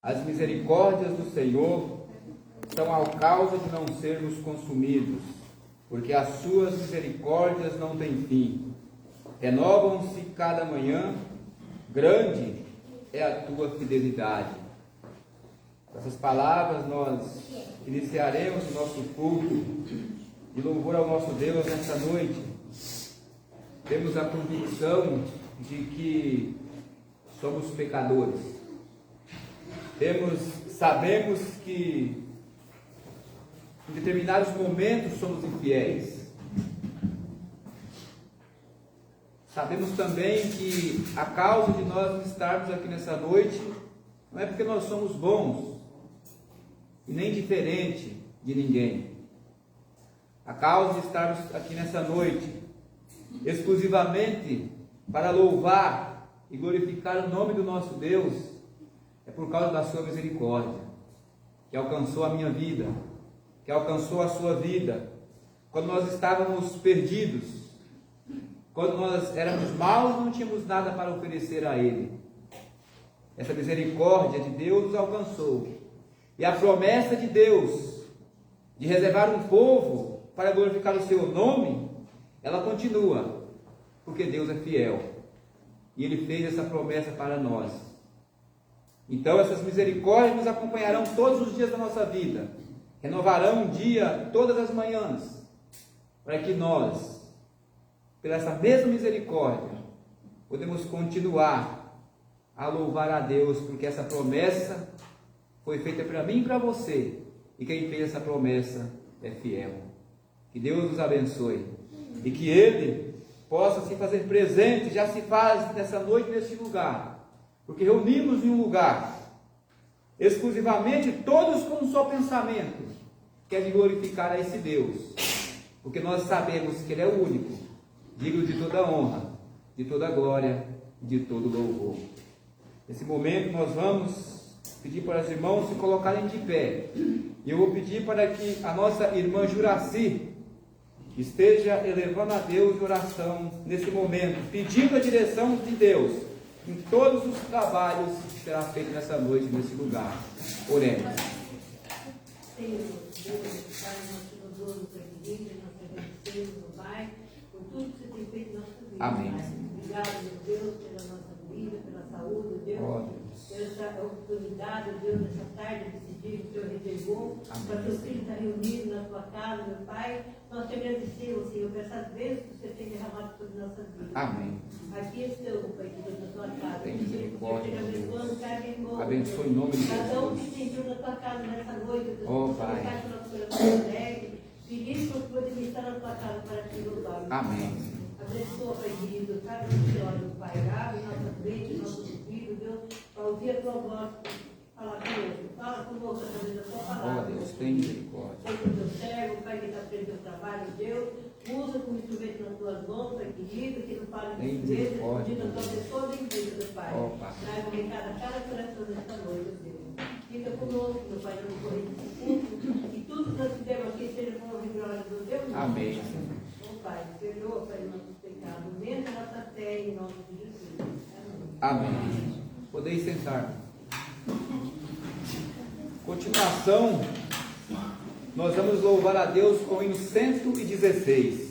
As misericórdias do Senhor são a causa de não sermos consumidos, porque as suas misericórdias não têm fim. Renovam-se cada manhã, grande é a tua fidelidade. Com essas palavras nós iniciaremos o nosso culto de louvor ao nosso Deus nesta noite. Temos a convicção de que somos pecadores. Sabemos que em determinados momentos somos infiéis. Sabemos também que a causa de nós estarmos aqui nessa noite não é porque nós somos bons e nem diferente de ninguém. A causa de estarmos aqui nessa noite exclusivamente para louvar e glorificar o nome do nosso Deus é por causa da sua misericórdia, que alcançou a minha vida, que alcançou a sua vida, quando nós estávamos perdidos, quando nós éramos maus, não tínhamos nada para oferecer a Ele. Essa misericórdia de Deus nos alcançou, e a promessa de Deus de reservar um povo para glorificar o seu nome, ela continua, porque Deus é fiel, e Ele fez essa promessa para nós. Então essas misericórdias nos acompanharão todos os dias da nossa vida, renovarão um dia todas as manhãs, para que nós, pela essa mesma misericórdia, podemos continuar a louvar a Deus, porque essa promessa foi feita para mim e para você, e quem fez essa promessa é fiel. Que Deus nos abençoe, e que Ele possa se fazer presente, já se faz nessa noite, neste lugar, porque reunimos em um lugar, exclusivamente todos com um só pensamento, que é de glorificar a esse Deus, porque nós sabemos que Ele é o único, digno de toda honra, de toda glória e de todo louvor. Nesse momento nós vamos pedir para os irmãos se colocarem de pé, e eu vou pedir para que a nossa irmã Juraci esteja elevando a Deus em oração nesse momento, pedindo a direção de Deus em todos os trabalhos que será feito nessa noite, nesse lugar. Oremos. Senhor Deus, Pai, nós te louvamos aqui dentro, nós te agradecemos, Pai, por tudo que você tem feito na nossa vida. Amém. Pai. Obrigado, meu Deus, pela nossa vida, pela saúde, Deus, por essa oportunidade, Deus, nessa tarde, desse dia que o Senhor reservou, para teu filho estar reunido na tua casa, meu Pai. Nós te agradecemos, Senhor, por essas vezes que você tem derramado sobre nossas vidas. Amém. Aqui estamos, Pai, na tua casa. Tem misericórdia, abençoando cada irmão. Abençoe em nome de Cada um Jesus. que sentiu na tua casa nessa noite, Deus. Oh, Pai. Colocar o nosso coração alegre. Pedir para tu administrar na tua casa para te louvar. Amém. Abençoa, Pai querido, cada um que olha, Pai. Abre nossa frente, nossos ouvidos, Deus, para ouvir a tua voz. Fala conosco. Fala conosco através da tua palavra. Oh, Deus, tem misericórdia. Seja o teu servo, Pai, que está fazendo o teu trabalho, Deus. Usa como instrumento nas tuas mãos, Pai querido, que não fale de instrumento, pedindo a tua pessoa bendita, meu Pai. Traga um recado a cada coração nesta noite, Deus. Fica conosco, meu Pai, no correr desse culto, e tudo que nós fizemos aqui seja com a glória do Deus. Amém. Ó Pai, perdoa, Pai, nossos pecados, aumenta a nossa fé em nome de Jesus. Amém. Podeis sentar. Continuação, nós vamos louvar a Deus com o hino 116.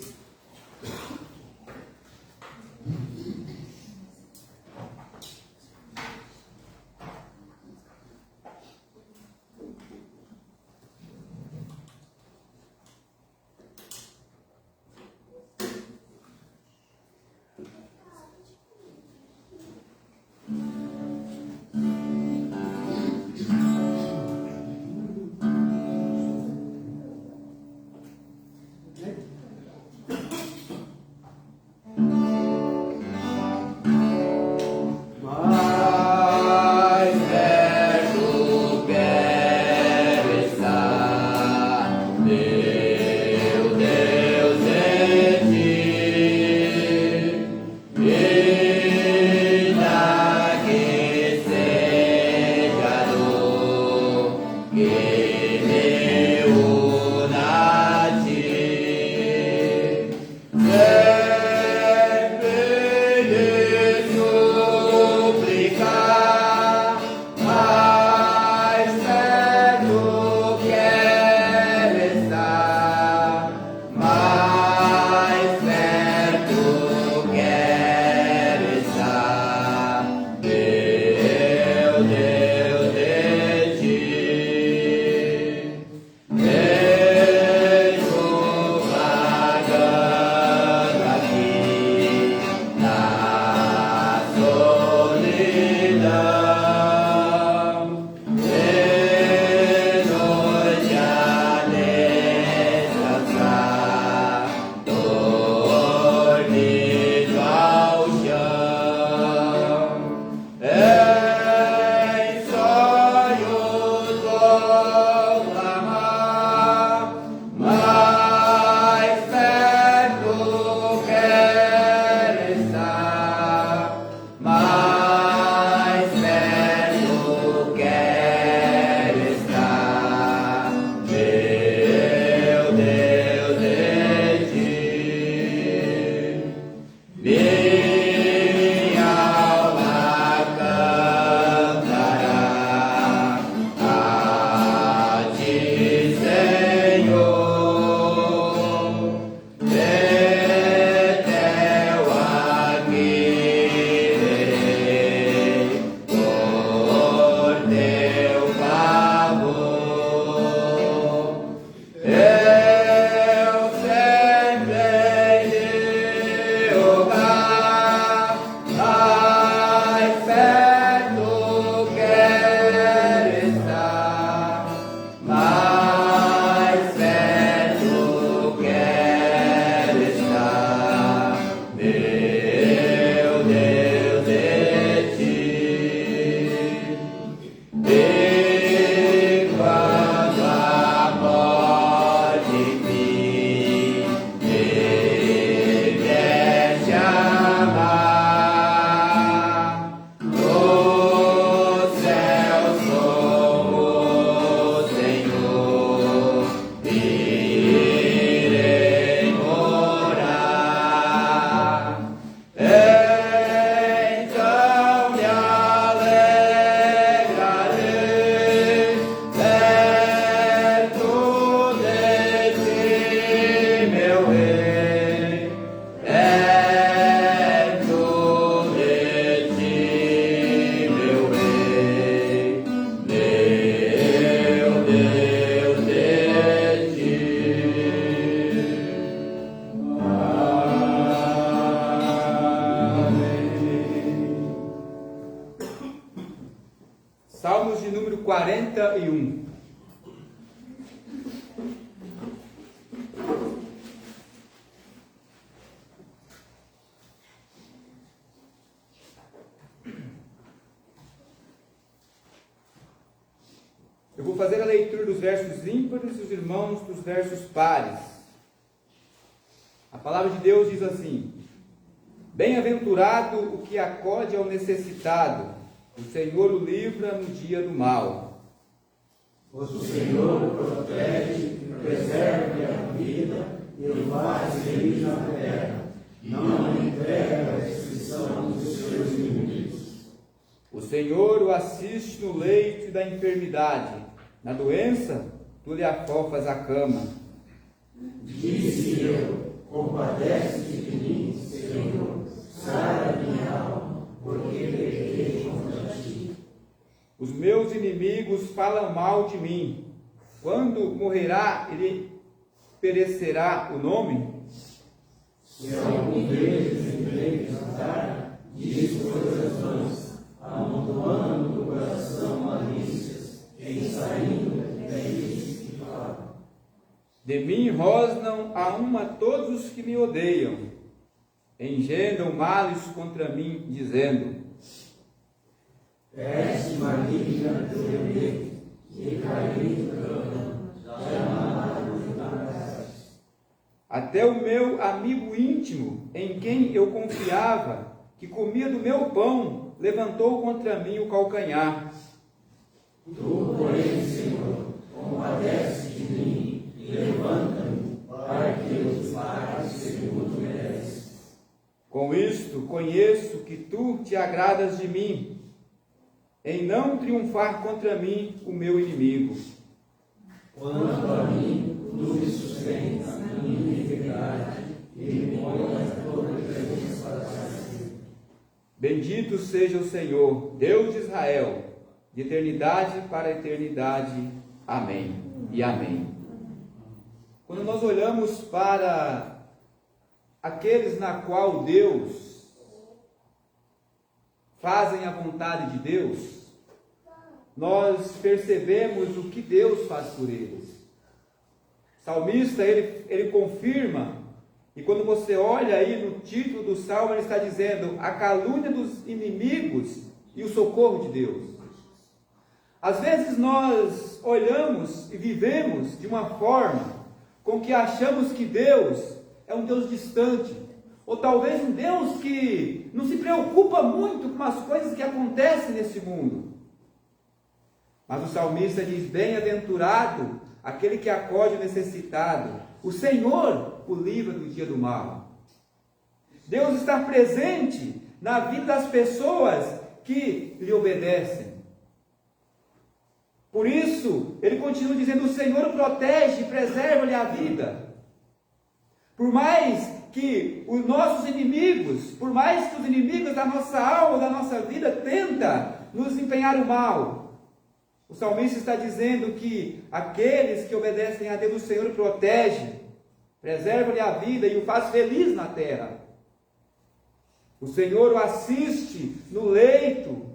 41. Eu vou fazer a leitura dos versos ímpares e os irmãos dos versos pares. A palavra de Deus diz assim: Bem-aventurado o que acode ao necessitado, o Senhor o livra no dia do mal. O Senhor o protege e preserva a vida e o faz feliz na terra, não entrega a destruição dos seus inimigos. O Senhor o assiste no leito da enfermidade, na doença tu lhe afofas a cama. Disse eu, compadece-te de mim, Senhor, sara minha alma, porque pequei contra ti. Os meus inimigos falam mal de mim. Quando morrerá, ele perecerá o nome? Se algum deles me visitar, diz coisas vãs, amontoando do coração malícias, em saindo deles que falam. De mim rosnam a uma todos os que me odeiam. Engendram males contra mim, dizendo: Peste maligna teu medo, e caí no cama, jamais julgarás. Até o meu amigo íntimo, em quem eu confiava, que comia do meu pão, levantou contra mim o calcanhar. Tu, porém, Senhor, compadece de mim e levanta-me para que eu te pague segundo mereces. Com isto conheço que tu te agradas de mim, em não triunfar contra mim o meu inimigo. Quanto a mim, tu me sustentas na minha integridade e me pões a tua presença para sempre. Bendito seja o Senhor, Deus de Israel, de eternidade para eternidade. Amém e amém. Quando nós olhamos para aqueles na qual Deus fazem a vontade de Deus, nós percebemos o que Deus faz por eles. O salmista, ele confirma, e quando você olha aí no título do salmo, ele está dizendo a calúnia dos inimigos e o socorro de Deus. Às vezes nós olhamos e vivemos de uma forma com que achamos que Deus é um Deus distante, ou talvez um Deus que não se preocupa muito com as coisas que acontecem nesse mundo. Mas o salmista diz: bem-aventurado aquele que acode o necessitado, o Senhor o livra do dia do mal. Deus está presente na vida das pessoas que lhe obedecem. Por isso, ele continua dizendo: o Senhor o protege e preserva-lhe a vida. Por mais que os nossos inimigos, por mais que os inimigos da nossa alma, da nossa vida, tentam nos empenhar o mal, o salmista está dizendo que aqueles que obedecem a Deus, o Senhor o protege, preserva-lhe a vida e o faz feliz na terra. O Senhor o assiste no leito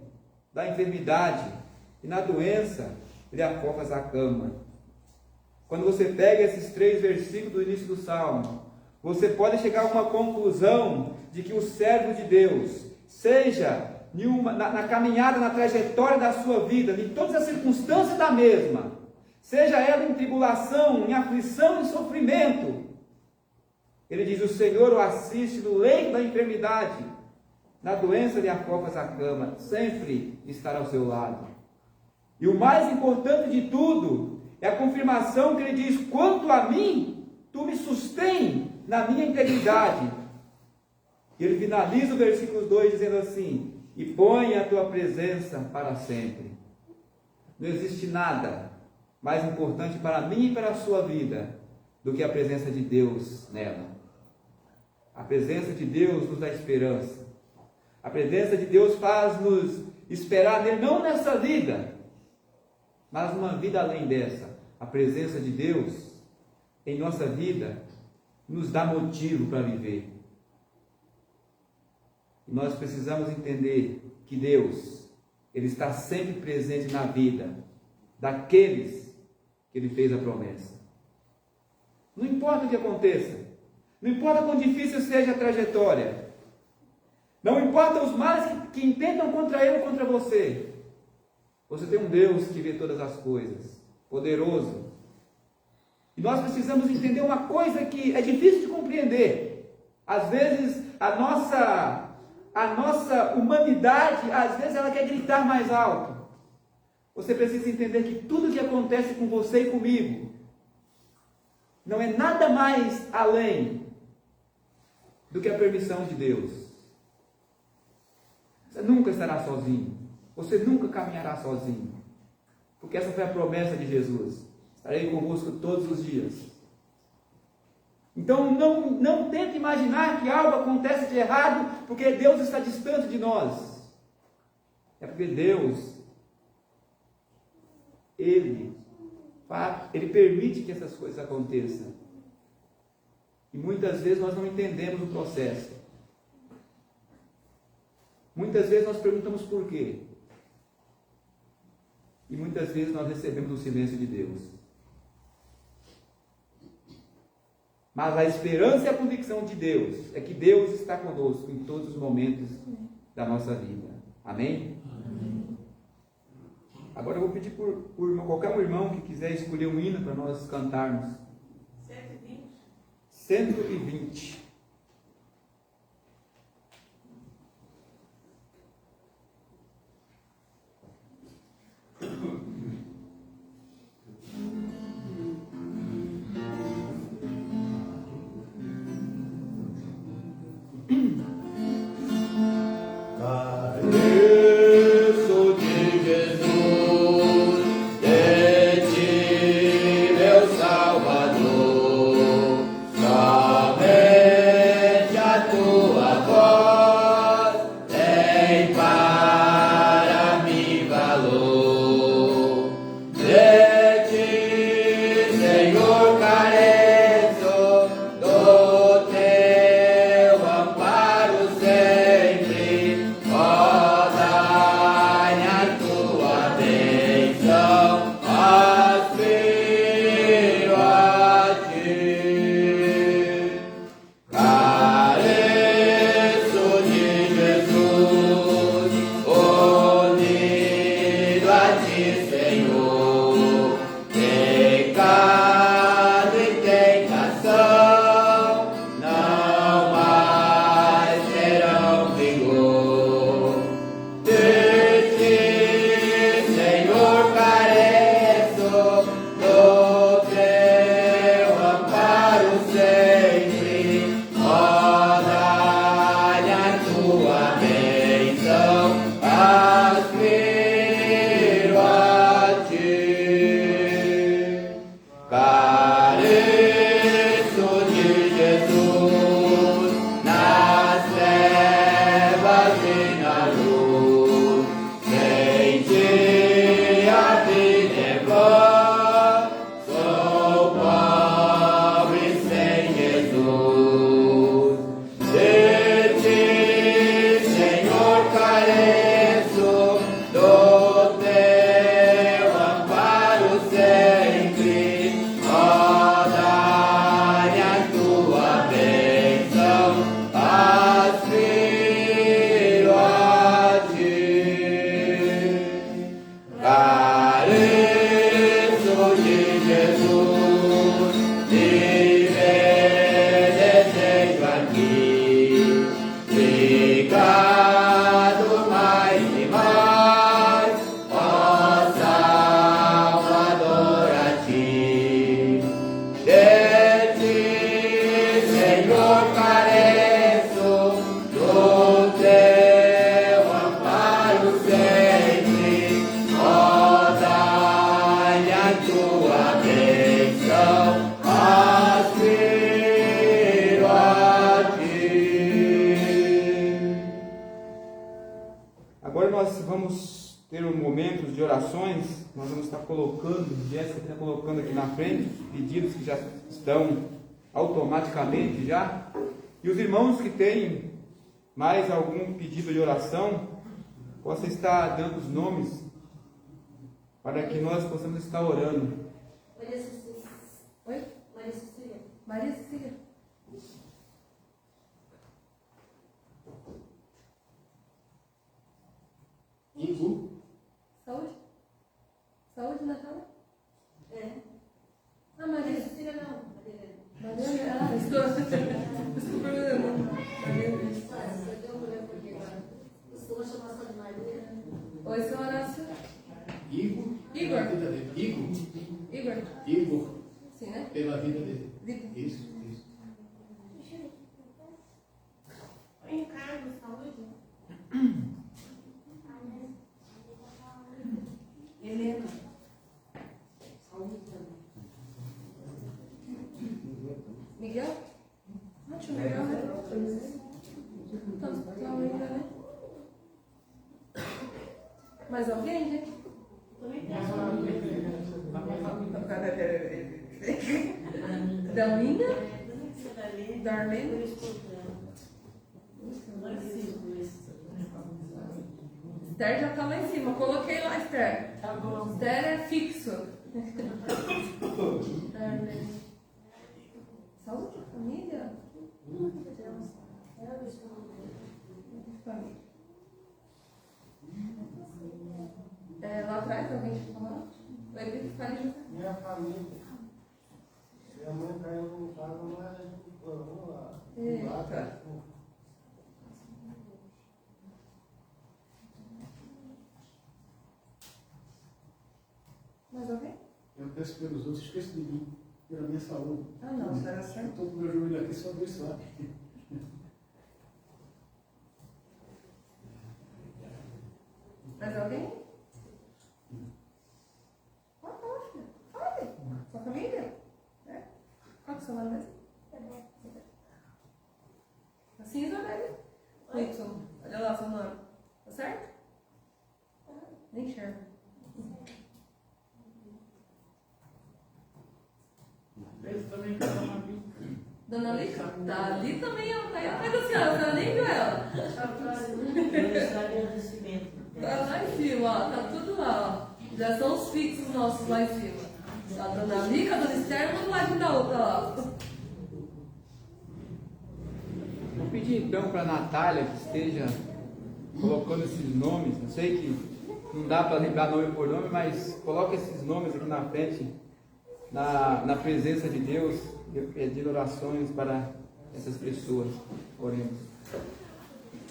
da enfermidade e na doença lhe afofas a cama. Quando você pega esses 3 versículos do início do salmo, você pode chegar a uma conclusão de que o servo de Deus, seja na caminhada, na trajetória da sua vida, em todas as circunstâncias da mesma, seja ela em tribulação, em aflição, em sofrimento, ele diz: o Senhor o assiste no leito da enfermidade, na doença lhe afofas a cama, sempre estará ao seu lado. E o mais importante de tudo é a confirmação que ele diz: quanto a mim, tu me sustém na minha integridade. E ele finaliza o versículo 2 dizendo assim: e põe a tua presença para sempre. Não existe nada mais importante para mim e para a sua vida do que a presença de Deus nela. A presença de Deus nos dá esperança. A presença de Deus faz-nos esperar nele, não nessa vida, mas uma vida além dessa. A presença de Deus em nossa vida nos dá motivo para viver. E nós precisamos entender que Deus, Ele está sempre presente na vida daqueles que Ele fez a promessa. Não importa o que aconteça, não importa quão difícil seja a trajetória, não importa os males que intentam contra Ele ou contra você, você tem um Deus que vê todas as coisas, poderoso. E nós precisamos entender uma coisa que é difícil de compreender. Às vezes a nossa humanidade, às vezes ela quer gritar mais alto. Você precisa entender que tudo que acontece com você e comigo não é nada mais além do que a permissão de Deus. Você nunca estará sozinho. Você nunca caminhará sozinho. Porque essa foi a promessa de Jesus. Estarei convosco todos os dias. Então não tente imaginar que algo acontece de errado porque Deus está distante de nós. É porque Deus, Ele permite que essas coisas aconteçam. E muitas vezes nós não entendemos o processo. Muitas vezes nós perguntamos por quê. E muitas vezes nós recebemos o silêncio de Deus. Mas a esperança e a convicção de Deus é que Deus está conosco em todos os momentos da nossa vida. Amém? Amém. Agora eu vou pedir por qualquer um irmão que quiser escolher um hino para nós cantarmos. 120. Nós vamos estar colocando, Jéssica está colocando aqui na frente, pedidos que já estão automaticamente já. E os irmãos que têm mais algum pedido de oração, possa estar dando os nomes para que nós possamos estar orando. Maria Cecília. Oi? Maria Cecília. Maria Cecília. Igor. Saúde? Saúde, Natália? É. Ah, Maria. Cecília não. Maria. Ah, desculpa. Eu dei um branco aqui agora. Vou chamar só de Maria. Oi, seu Horácio. Igor. Igor. Pela vida dele. Igor. Igor. Sim, né? Pela vida dele. Isso. Oi, Carlos, saúde? Helena. Saúde também. Miguel? Ah, tio Miguel, né? Então, ainda, né? Mais alguém, gente? Também tem. Dalminha? Darlene. Darlene? Esther já tá lá em cima. Coloquei lá, Esther. Tá bom. Esther é fixo. Darlene. Saúde, família? Família. Lá atrás, alguém quer falar? Vai vir que fale junto. Minha família. Minha mãe caiu no carro, mas vamos lá. Eita. Mais alguém? Eu peço pelos outros, esqueço de mim. Pela minha saúde. Ah, não, será certo? Estou com o meu joelho aqui, só Deus sabe. Mais alguém? Pode falar, filha. Fale. Sua família? É? Qual que é o seu nome mesmo? Assim, Isabelle? Whitson. Olha lá seu nome. Tá certo? Nem enxerga. Esse também quer uma vida. Dona Lica? Tá ali também, ela tá aí atrás da senhora. A senhora nem viu ela. Tá lá em cima, ó. Tá tudo lá, ó. Já são os fixos nossos lá em cima. A Dona Lica, a Dona Esther, um do lado da outra lá. Vou pedir então para a Natália que esteja colocando esses nomes. Eu sei que não dá para lembrar nome por nome, mas coloca esses nomes aqui na frente, na presença de Deus, pedindo orações para essas pessoas. Oremos.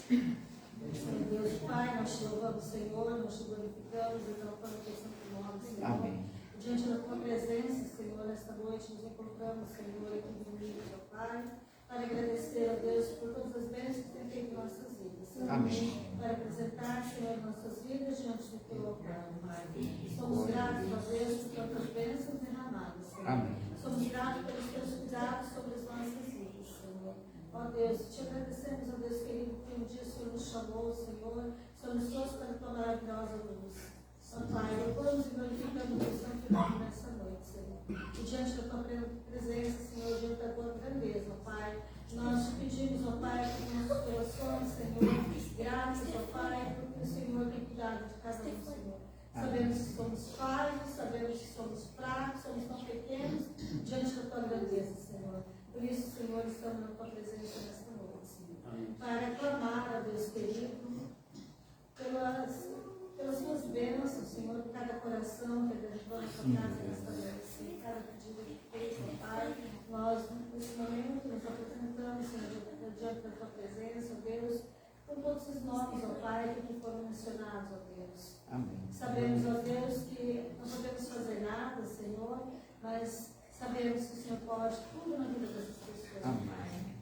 Deus Pai, nós te louvamos, Senhor, nós te glorificamos, exaltamos o teu santo nome, Senhor. Amém. Diante da tua presença, Senhor, nesta noite nos encontramos, Senhor, aqui reunidos, ó Pai, para agradecer a Deus por todas as bênçãos que tem feito em nossas vidas, Senhor. Amém. Para apresentar, Senhor, nossas vidas diante do teu altar, Pai. Somos gratos a Deus por tantas bênçãos derramadas, Senhor. Amém. Somos gratos pelos teus cuidados sobre as nossas vidas, Senhor. Ó Deus, te agradecemos, ó Deus querido, que um dia o Senhor nos chamou, Senhor. O Senhor nos trouxe para a tua maravilhosa luz. Ó Pai, louvamos e glorificamos o teu santo nome nessa noite, Senhor. E diante da tua presença, Senhor, diante da tua grandeza, ó Pai, nós te pedimos, ó Pai, por nossos corações, Senhor, graças, ó Pai, porque o Senhor tem cuidado de cada um, Senhor. Sabemos que somos falhos, sabemos que somos fracos, somos tão pequenos diante da tua grandeza, Senhor. Por isso, Senhor, estamos na tua presença nesta noite, Senhor. Para clamar, ó Deus querido, pelas suas bênçãos, Senhor, por cada coração que derramou na sua casa nesta noite, Senhor. Cada pedido que fez, ó Pai, nós, nesse momento, nos apresentamos, Senhor, diante da tua presença, ó Deus, por todos os nomes, ó Pai, que foram mencionados, ó Deus. Amém. Sabemos, ó Deus, que não podemos fazer nada, Senhor, mas sabemos que o Senhor pode tudo na vida dessas pessoas. Amém.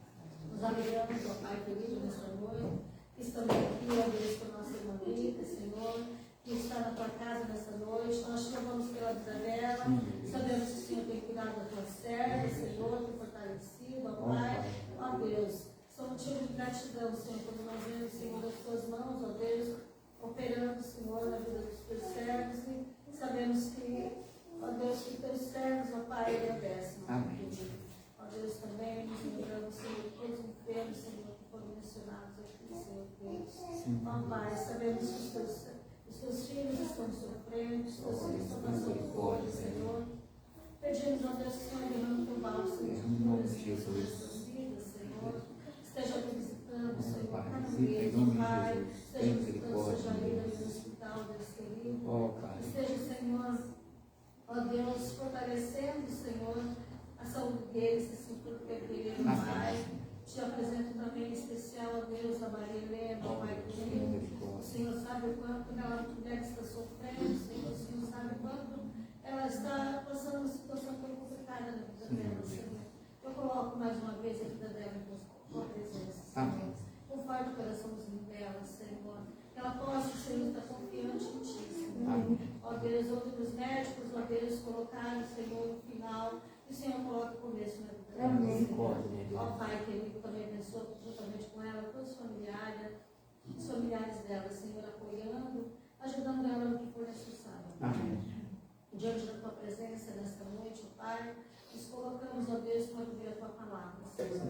Nos alegramos, ó Pai querido, nesta noite, que estamos aqui, ó Deus, com a nossa irmã Rita, Senhor, que está na tua casa nesta noite. Nós te louvamos pela vida dela. Sabemos que o Senhor tem cuidado da tua serva, Senhor, tem fortalecido, ó Pai. Ó Deus, sou motivo de gratidão, Senhor, quando nós vemos, Senhor, as tuas mãos, ó Deus, operando, Senhor, na vida dos teus servos. E sabemos que, ó Deus, que teus servos, ó Pai, agradecem. Amém. Ó Deus, também nos lembramos, Senhor, de todos os enfermos, Senhor, que foram mencionados aqui, Senhor Deus. Ó Pai, sabemos que os teus filhos estão sofrendo, os teus filhos estão passando fome, Senhor. Pedimos a Deus que o Senhor derrame teu bálsamo de cura sobre as suas vidas, Senhor. Esteja visitando, Senhor, cada mês, Pai. Esteja visitando seja ali no hospital, Deus querido. Esteja, Senhor, ó Deus, fortalecendo, Senhor, a saúde deles, assim, tudo que é querido, Pai. Te apresento também em especial, ó Deus, a Maria Helena, ó Pai querido. O Senhor sabe o quanto aquela mulher está sofrendo, Senhor. O Senhor sabe o quanto ela está passando uma situação tão complicada na vida dela, Senhor. Eu coloco mais uma vez a vida dela em tua presença, Senhor. Conforme o coraçãozinho dela, Senhor. Que ela possa, Senhor, estar confiante em Ti, Senhor. Ó Deus, outros médicos, ó Deus, colocaram, Senhor, no final. E o Senhor coloca o começo na vida dela, Senhor. Ó Pai querido, também abençoa juntamente com ela, todos os familiares dela, Senhor, apoiando, ajudando ela no que for necessário. Amém. Diante da tua presença nesta noite, ó Pai, nos colocamos, ó Deus, para ouvir a tua palavra, Senhor.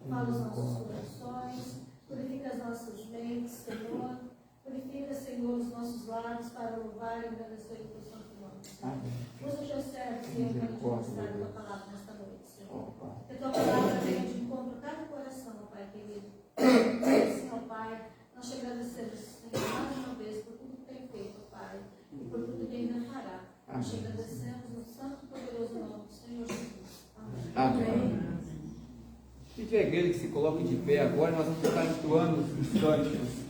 Fala os nossos corações, purifica as nossas mentes, Senhor. Purifica, Senhor, os nossos lábios para louvar e agradecer o teu santo nome, Senhor. Usa o teu servo, Senhor, para te mostrar a tua palavra nesta noite, Senhor. Que a tua palavra venha de encontro a cada coração, ó Pai querido. Assim, ó Pai, nós te agradecemos, Senhor, mais uma vez por tudo que tem feito, ó Pai, e por tudo que ainda fará. Nós te agradecemos no santo e poderoso nome do Senhor Jesus. Amém. Amém. Se tiver igreja que se coloque de pé agora, nós vamos estar entoando os cânticos.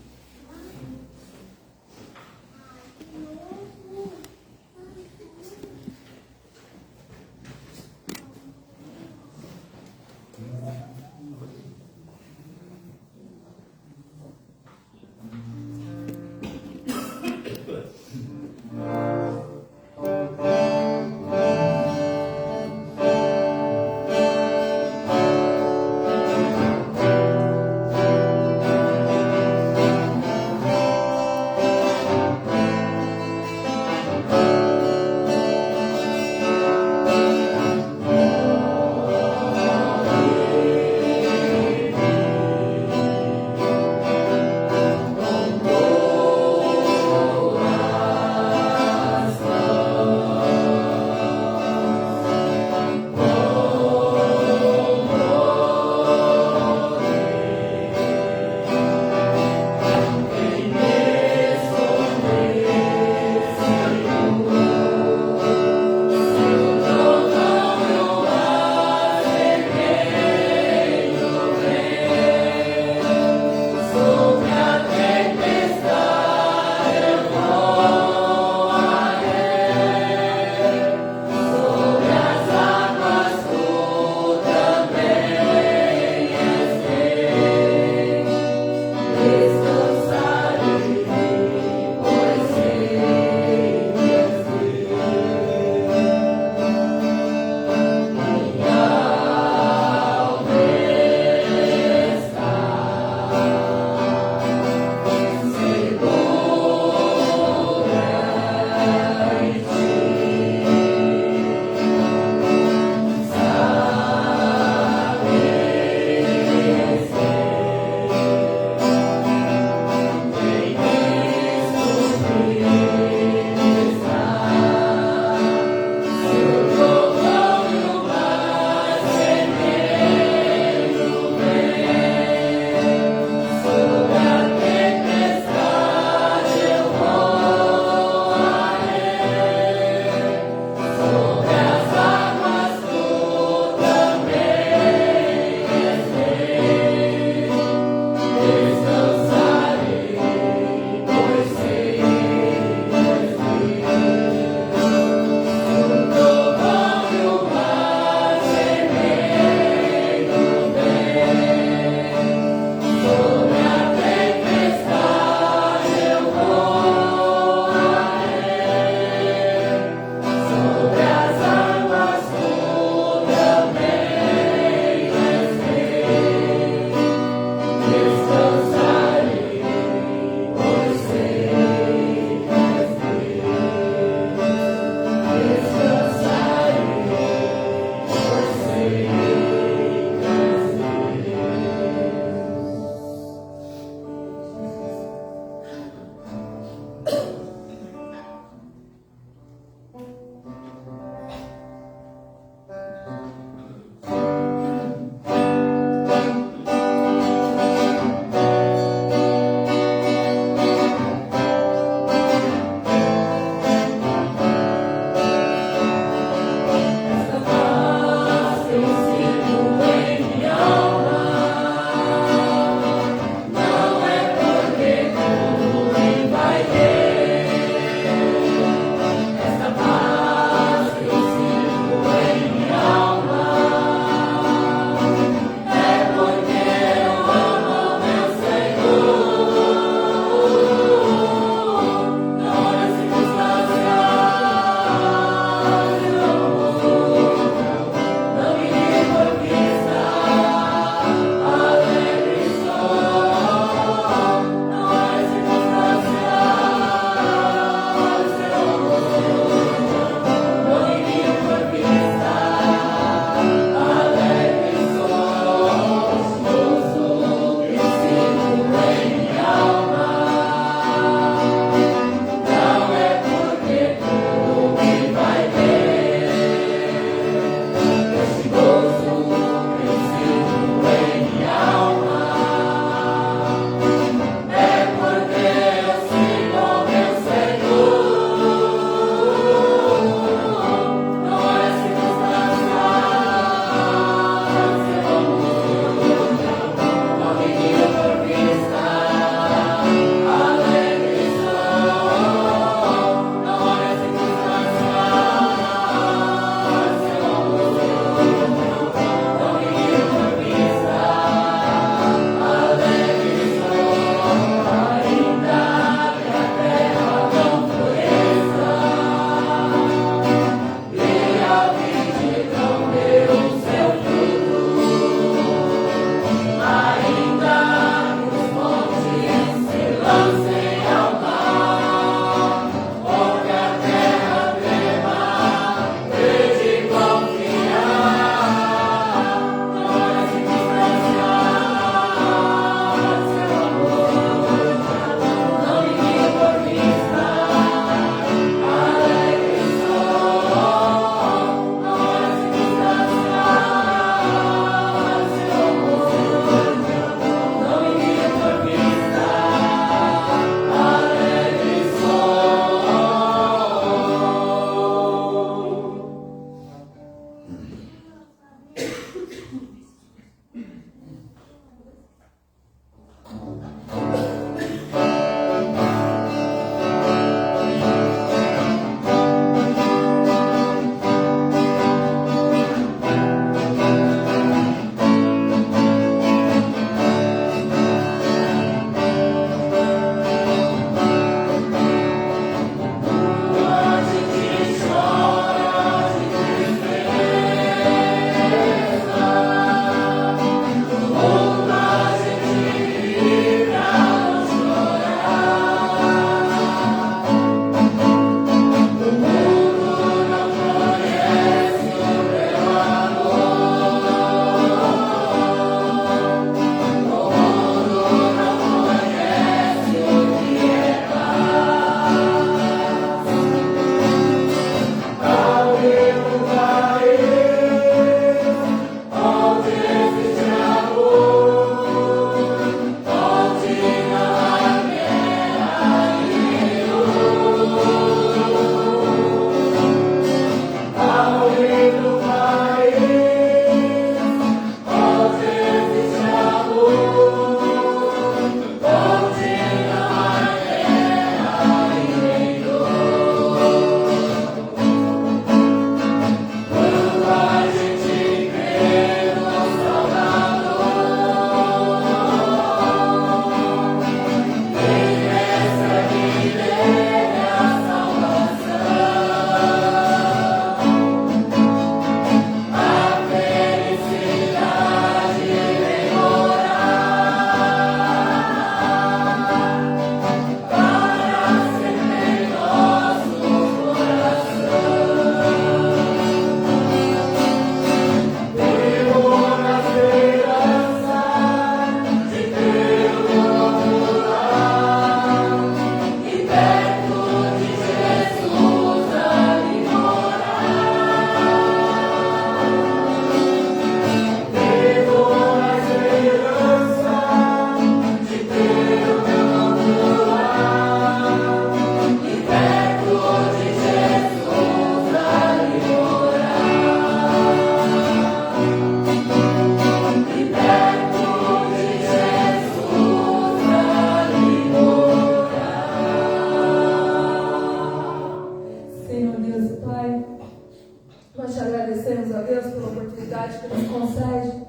Nós te agradecemos, ó Deus, pela oportunidade que nos concede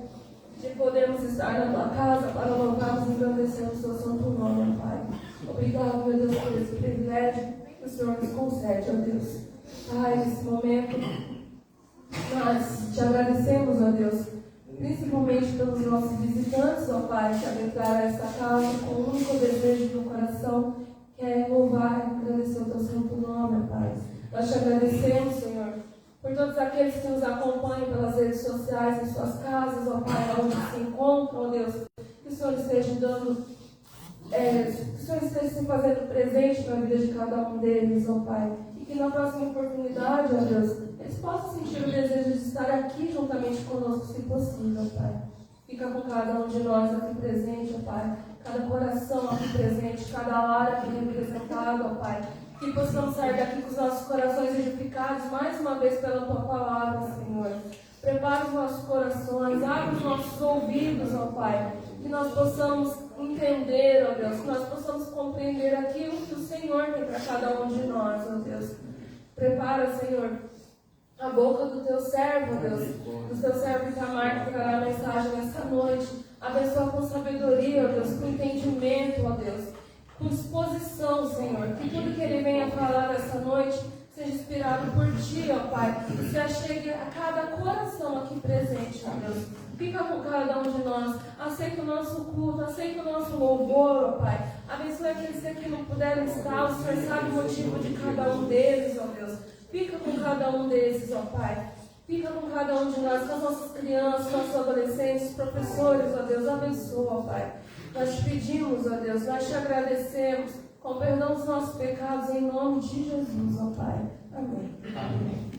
de podermos estar na tua casa para louvarmos e engrandecermos o teu santo nome, ó Pai. Obrigado, meu Deus, por esse privilégio que o Senhor nos concede, ó Deus. Pai, nesse momento, nós te agradecemos, ó Deus, principalmente pelos nossos visitantes, ó Pai, que adentraram esta casa com o único desejo no coração, que é louvar e agradecer o teu santo nome, ó Pai. Nós te agradecemos, Senhor, por todos aqueles que nos acompanham pelas redes sociais, em suas casas, ó Pai, onde se encontram, ó Deus, que o Senhor esteja dando, que o Senhor esteja se fazendo presente na vida de cada um deles, ó Pai, e que na próxima oportunidade, ó Deus, eles possam sentir o desejo de estar aqui juntamente conosco, se possível, Pai. Fica com cada um de nós aqui presente, ó Pai, cada coração aqui presente, cada lar aqui representado, ó Pai. Que possamos sair daqui com os nossos corações edificados mais uma vez pela Tua Palavra, Senhor. Prepara os nossos corações, abre os nossos ouvidos, ó Pai. Que nós possamos entender, ó Deus, que nós possamos compreender aquilo que o Senhor tem para cada um de nós, ó Deus. Prepara, Senhor, a boca do Teu servo, ó Deus, do Teu servo Itamar, que trará a mensagem nessa noite. Abençoa com sabedoria, ó Deus, com entendimento, ó Deus. Com disposição, Senhor, que tudo que Ele venha falar nessa noite seja inspirado por Ti, ó Pai, e se achegue a cada coração aqui presente, ó Deus. Fica com cada um de nós, aceita o nosso culto, aceita o nosso louvor, ó Pai. Abençoe aqueles que não puderam estar, o Senhor sabe o motivo de cada um deles, ó Deus. Fica com cada um desses, ó Pai. Fica com cada um de nós, com as nossas crianças, nossos adolescentes, professores, ó Deus. Abençoa, ó Pai. Nós te pedimos, ó Deus, nós te agradecemos, com perdão dos nossos pecados, em nome de Jesus, ó Pai. Amém. Amém.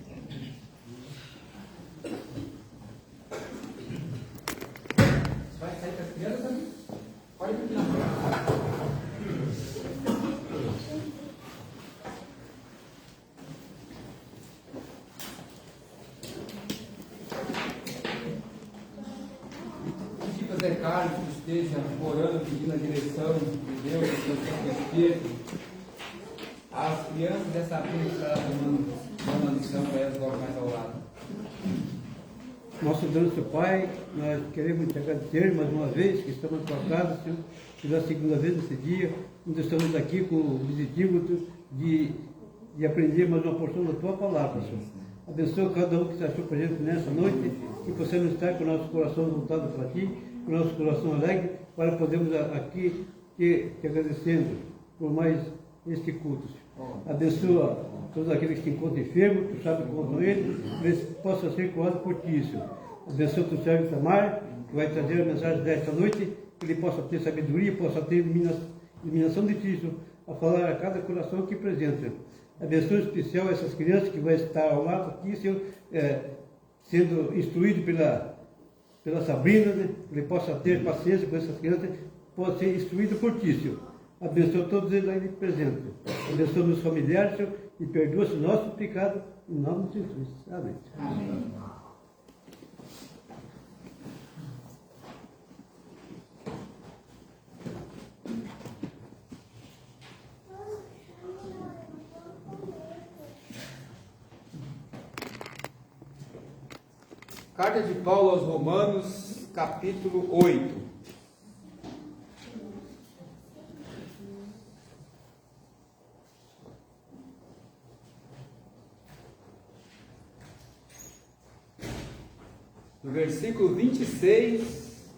Vai sair com as crianças? Pode ir aqui na frente. Zé Carlos que esteja orando, pedindo a direção de Deus, do seu Santo Espírito. As crianças dessa vez estarão tomando uma lição para elas logo mais ao lado. Nosso Deus e Pai, nós queremos te agradecer mais uma vez que estamos na tua casa, Senhor, pela segunda vez nesse dia, onde estamos aqui com o objetivo de aprender mais uma porção da tua palavra, Senhor. Abençoa cada um que se achou presente nessa noite, que possamos estar com o nosso coração voltado para Ti, com o nosso coração alegre, para podermos aqui te agradecendo por mais este culto. Abençoa todos aqueles que se encontram enfermos, Tu sabe como estão eles, que eles possam ser curados por Ti, Senhor. Abençoa o servo Itamar, que vai trazer a mensagem desta noite, que ele possa ter sabedoria, possa ter iluminação de Ti, Senhor, a falar a cada coração aqui presente, Senhor. Abençoa em especial essas crianças que vão estar ao lado aqui, Senhor, sendo instruído pela Sabrina, né? Que ele possa ter paciência com essas crianças, possa ser instruído por Ti, Senhor. Abençoa todos eles aí presentes. Abençoa os familiares, Senhor, e perdoa-se o nosso pecado, em nome de Jesus. Amém. Amém. Carta de Paulo aos Romanos, capítulo 8. Do versículo 26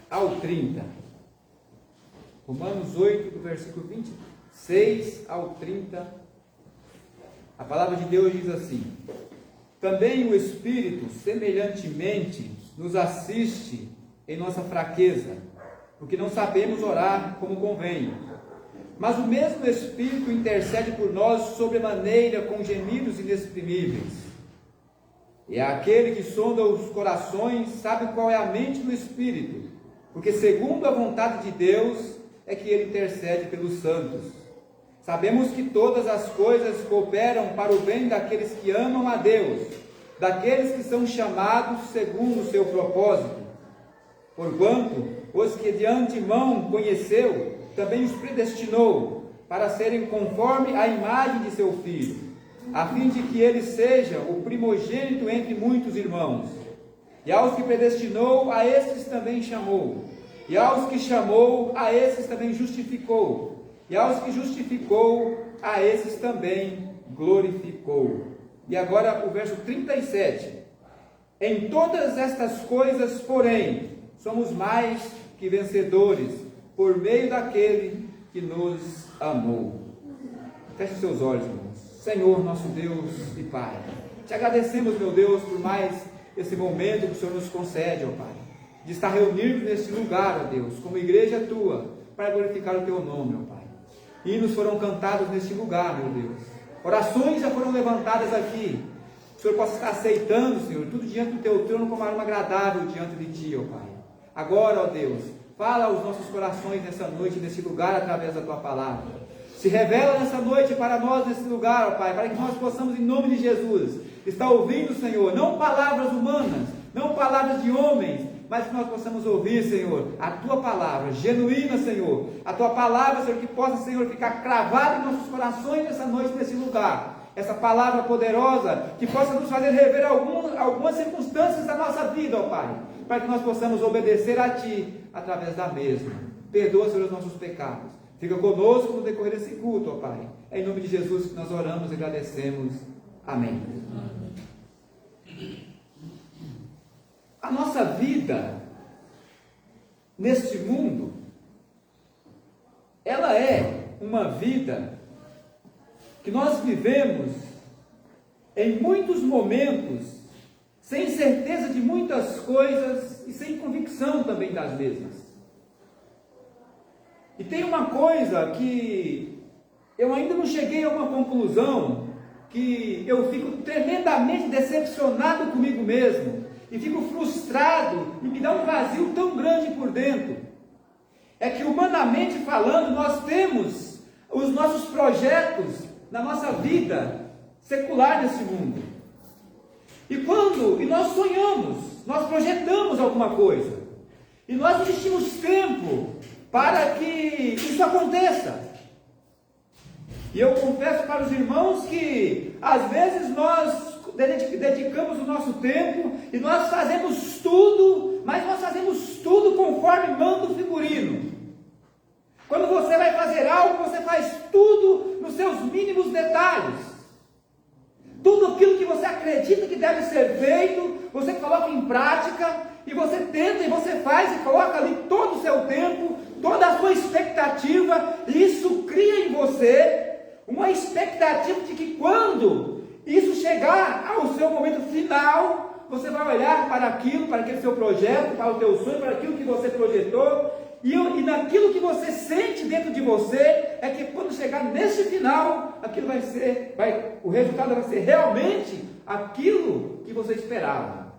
ao 30. Romanos 8, do versículo 26 ao 30. A palavra de Deus diz assim: também o Espírito, semelhantemente, nos assiste em nossa fraqueza, porque não sabemos orar como convém. Mas o mesmo Espírito intercede por nós sobremaneira com gemidos inexprimíveis. E aquele que sonda os corações sabe qual é a mente do Espírito, porque segundo a vontade de Deus é que ele intercede pelos santos. Sabemos que todas as coisas cooperam para o bem daqueles que amam a Deus, daqueles que são chamados segundo o seu propósito. Porquanto, os que de antemão conheceu, também os predestinou para serem conforme a imagem de seu Filho, a fim de que ele seja o primogênito entre muitos irmãos. E aos que predestinou, a estes também chamou. E aos que chamou, a esses também justificou. E aos que justificou, a esses também glorificou. E agora o verso 37. Em todas estas coisas, porém, somos mais que vencedores, por meio daquele que nos amou. Feche seus olhos, irmãos. Senhor, nosso Deus e Pai, te agradecemos, meu Deus, por mais esse momento que o Senhor nos concede, ó Pai, de estar reunidos neste lugar, ó Deus, como igreja tua, para glorificar o teu nome, ó Pai. Hinos foram cantados neste lugar, meu Deus. Orações já foram levantadas aqui. O Senhor possa estar aceitando, Senhor, tudo diante do teu trono como arma agradável diante de ti, ó Pai. Agora, ó Deus, fala aos nossos corações nessa noite, nesse lugar, através da tua palavra. Se revela nessa noite para nós nesse lugar, ó Pai, para que nós possamos, em nome de Jesus, estar ouvindo, Senhor, não palavras humanas, não palavras de homens, mas que nós possamos ouvir, Senhor, a tua palavra genuína, Senhor, a tua palavra, Senhor, que possa, Senhor, ficar cravada em nossos corações nessa noite, nesse lugar. Essa palavra poderosa, que possa nos fazer rever algumas circunstâncias da nossa vida, ó Pai, para que nós possamos obedecer a Ti através da mesma. Perdoa, Senhor, os nossos pecados. Fica conosco no decorrer desse culto, ó Pai. É em nome de Jesus que nós oramos e agradecemos. Amém. A nossa vida neste mundo, ela é uma vida que nós vivemos em muitos momentos sem certeza de muitas coisas e sem convicção também das mesmas. E tem uma coisa que eu ainda não cheguei a uma conclusão, que eu fico tremendamente decepcionado comigo mesmo, e fico frustrado, e me dá um vazio tão grande por dentro. É que, humanamente falando, nós temos os nossos projetos na nossa vida secular nesse mundo. E nós sonhamos, nós projetamos alguma coisa, e nós investimos tempo para que isso aconteça. E eu confesso para os irmãos que às vezes nós dedicamos o nosso tempo e nós fazemos tudo, mas nós fazemos tudo conforme manda o figurino. Quando você vai fazer algo, você faz tudo nos seus mínimos detalhes. Tudo aquilo que você acredita que deve ser feito, você coloca em prática, e você tenta, e você faz, e coloca ali todo o seu tempo, toda a sua expectativa, e isso cria em você uma expectativa de que quando isso chegar ao seu momento final, você vai olhar para aquilo, para aquele seu projeto, para o teu sonho, para aquilo que você projetou, e naquilo que você sente dentro de você, é que quando chegar nesse final, aquilo o resultado vai ser realmente aquilo que você esperava.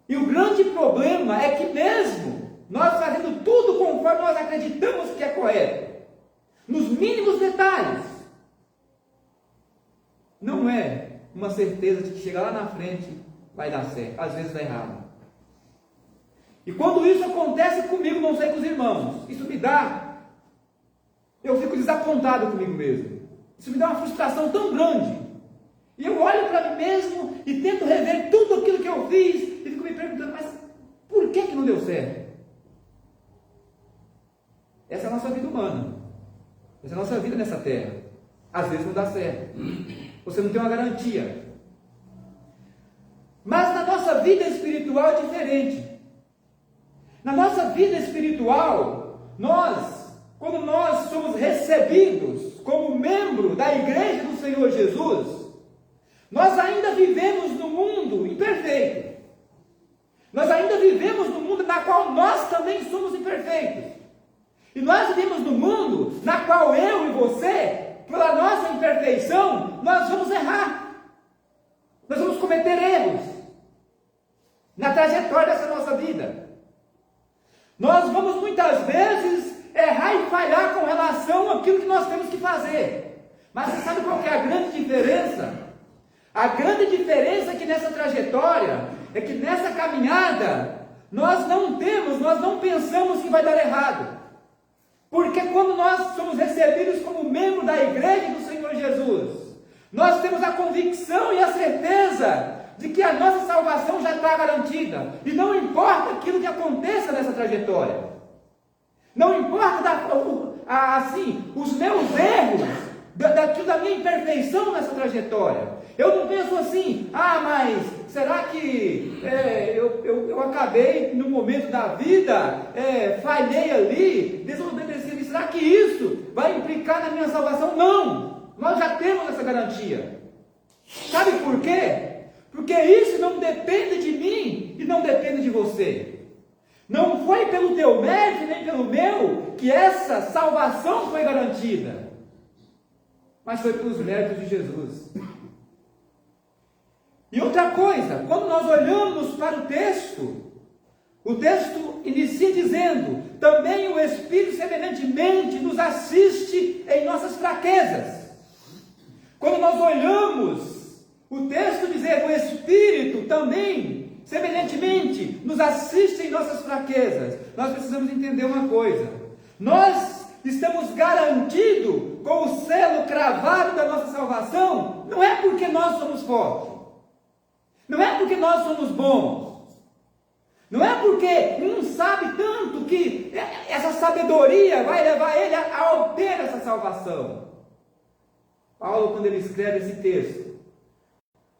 E o grande problema é que mesmo nós fazendo tudo conforme nós acreditamos que é correto, nos mínimos detalhes, não é uma certeza de que chegar lá na frente vai dar certo, às vezes dá errado. E quando isso acontece comigo, não sei com os irmãos, eu fico desapontado comigo mesmo. Isso me dá uma frustração tão grande. E eu olho para mim mesmo e tento rever tudo aquilo que eu fiz e fico me perguntando, mas por que não deu certo? Essa é a nossa vida humana. Essa é a nossa vida nessa terra. Às vezes não dá certo. Você não tem uma garantia. Mas na nossa vida espiritual é diferente. Na nossa vida espiritual, quando nós somos recebidos como membro da igreja do Senhor Jesus, nós ainda vivemos no mundo imperfeito. Nós ainda vivemos no mundo na qual nós também somos imperfeitos. E nós vivemos no mundo na qual eu e você, pela nossa imperfeição, nós vamos errar. Nós vamos cometer erros na trajetória dessa nossa vida. Nós vamos muitas vezes errar e falhar com relação àquilo que nós temos que fazer. Mas você sabe qual que é a grande diferença? A grande diferença é que nessa trajetória, é que nessa caminhada, nós não pensamos que vai dar errado. Porque quando nós somos recebidos como membro da igreja do Senhor Jesus, nós temos a convicção e a certeza de que a nossa salvação já está garantida. E não importa aquilo que aconteça nessa trajetória. Não importa os meus erros, da minha imperfeição nessa trajetória. Eu não penso assim, mas será que eu acabei no momento da vida, falhei ali, desobedeci ali, será que isso vai implicar na minha salvação? Não, nós já temos essa garantia. Sabe por quê? Porque isso não depende de mim e não depende de você. Não foi pelo teu mérito nem pelo meu que essa salvação foi garantida, mas foi pelos méritos de Jesus. E outra coisa, quando nós olhamos para o texto inicia dizendo: também o Espírito semelhantemente nos assiste em nossas fraquezas. Quando nós olhamos o texto dizer: o Espírito também semelhantemente nos assiste em nossas fraquezas, nós precisamos entender uma coisa: nós estamos garantidos com o selo cravado da nossa salvação, não é porque nós somos fortes, não é porque nós somos bons, não é porque um sabe tanto que essa sabedoria vai levar ele a obter essa salvação. Paulo, quando ele escreve esse texto,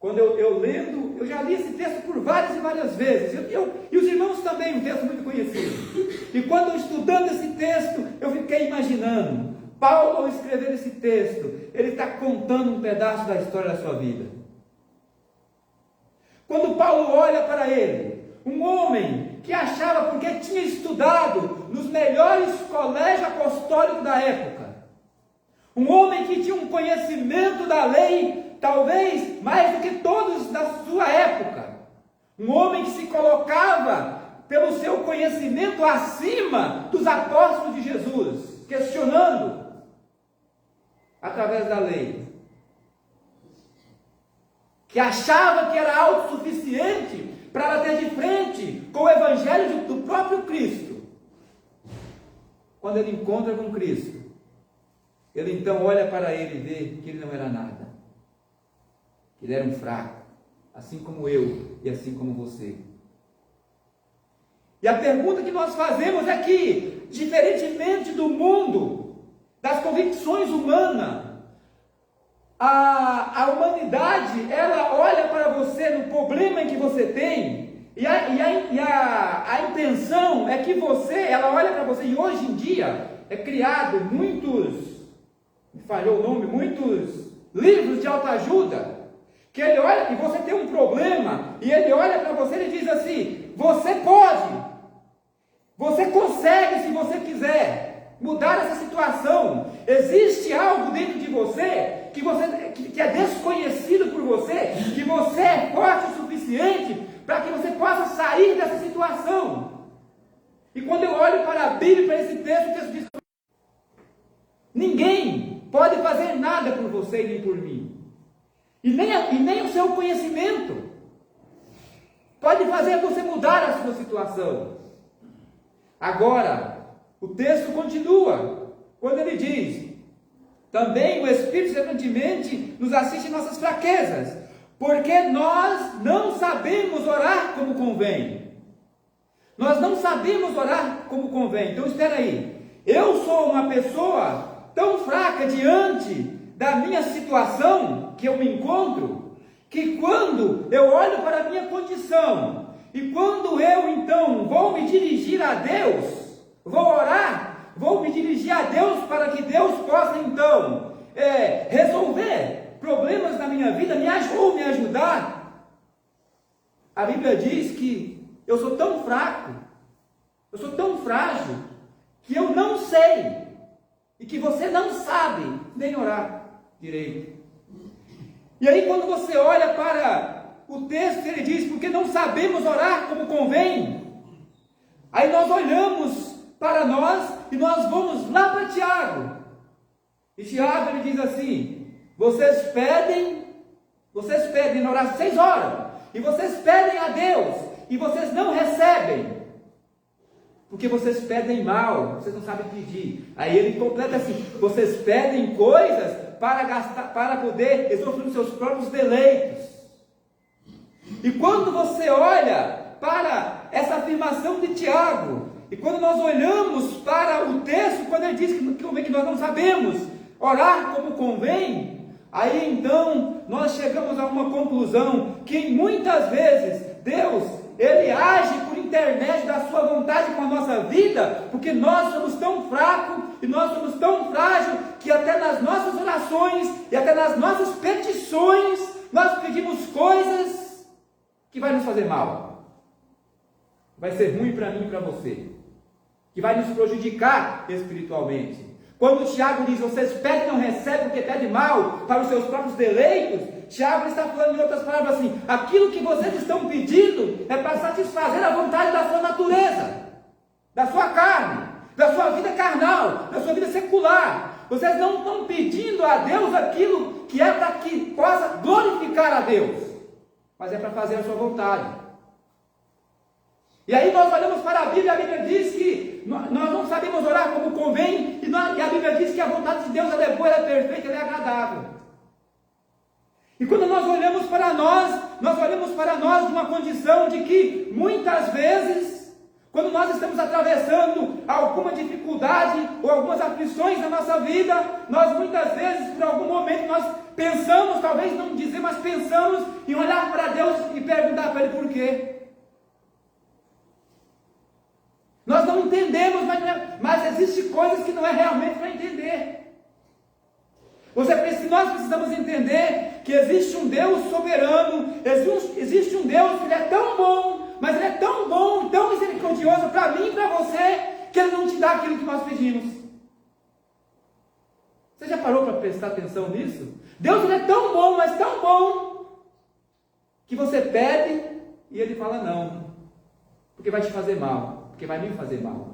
quando eu lendo, eu já li esse texto por várias e várias vezes, e os irmãos também, um texto muito conhecido. E quando eu estudando esse texto, eu fiquei imaginando, Paulo, ao escrever esse texto, ele está contando um pedaço da história da sua vida. Quando Paulo olha para ele, um homem que achava, porque tinha estudado nos melhores colégios apostólicos da época, um homem que tinha um conhecimento da lei, talvez mais do que todos da sua época, um homem que se colocava pelo seu conhecimento acima dos apóstolos de Jesus, questionando através da lei, que achava que era autossuficiente para bater de frente com o evangelho do próprio Cristo. Quando ele encontra com Cristo, ele então olha para ele e vê que ele não era nada. Ele era um fraco, assim como eu e assim como você. E a pergunta que nós fazemos é que, diferentemente do mundo, das convicções humanas, a humanidade, ela olha para você no problema em que você tem, e a intenção é que ela olha para você, e hoje em dia é criado muitos livros de autoajuda, que ele olha e você tem um problema, e ele olha para você e diz assim: você pode, você consegue, se você quiser mudar essa situação. Existe algo dentro de você que é desconhecido por você, que você é forte o suficiente para que você possa sair dessa situação. E quando eu olho para a Bíblia, para esse texto, o texto diz: ninguém pode fazer nada por você e nem por mim. E nem o seu conhecimento pode fazer você mudar a sua situação. Agora, o texto continua, quando ele diz: também o Espírito semelhantemente nos assiste em nossas fraquezas, porque nós não sabemos orar como convém. Nós não sabemos orar como convém. Então espera aí, eu sou uma pessoa tão fraca diante da minha situação que eu me encontro, que quando eu olho para a minha condição, e quando eu então vou me dirigir a Deus, vou orar, vou me dirigir a Deus para que Deus possa então resolver problemas na minha vida, me ajudar. A Bíblia diz que eu sou tão fraco, eu sou tão frágil, que eu não sei, e que você não sabe nem orar direito. E aí quando você olha para o texto, ele diz: porque não sabemos orar como convém. Aí nós olhamos para nós e nós vamos lá para Tiago. E Tiago, ele diz assim: vocês pedem na oração, 6 horas, e vocês pedem a Deus, e vocês não recebem, porque vocês pedem mal, vocês não sabem pedir. Aí ele completa assim: vocês pedem coisas para poder usufruir dos seus próprios deleitos. E quando você olha para essa afirmação de Tiago, e quando nós olhamos para o texto, quando ele diz que nós não sabemos orar como convém, aí então nós chegamos a uma conclusão que muitas vezes Deus, Ele age por intermédio da sua vontade com a nossa vida, porque nós somos tão fracos e nós somos tão frágeis que até nas nossas orações e até nas nossas petições nós pedimos coisas que vai nos fazer mal, vai ser ruim para mim e para você, que vai nos prejudicar espiritualmente. Quando o Tiago diz: vocês pedem e não recebem porque pedem mal para os seus próprios deleitos, Tiago está falando em outras palavras assim: aquilo que vocês estão pedindo é para satisfazer a vontade da sua natureza, da sua carne, da sua vida carnal, da sua vida secular. Vocês não estão pedindo a Deus aquilo que é para que possa glorificar a Deus, mas é para fazer a sua vontade. E aí nós olhamos para a Bíblia diz que nós não sabemos orar como convém, e a Bíblia diz que a vontade de Deus ela é boa, ela é perfeita, ela é agradável. E quando nós olhamos para nós de uma condição de que muitas vezes, quando nós estamos atravessando alguma dificuldade ou algumas aflições na nossa vida, nós muitas vezes, por algum momento, nós pensamos, talvez não dizer, mas pensamos em olhar para Deus e perguntar para Ele por quê. Nós não entendemos, mas existem coisas que não é realmente para entender. Nós precisamos entender que existe um Deus soberano, existe um Deus que Ele é tão bom, mas Ele é tão bom, tão misericordioso para mim e para você, que Ele não te dá aquilo que nós pedimos. Você já parou para prestar atenção nisso? Deus Ele é tão bom, mas tão bom, que você pede e Ele fala não, porque vai te fazer mal. Porque vai me fazer mal.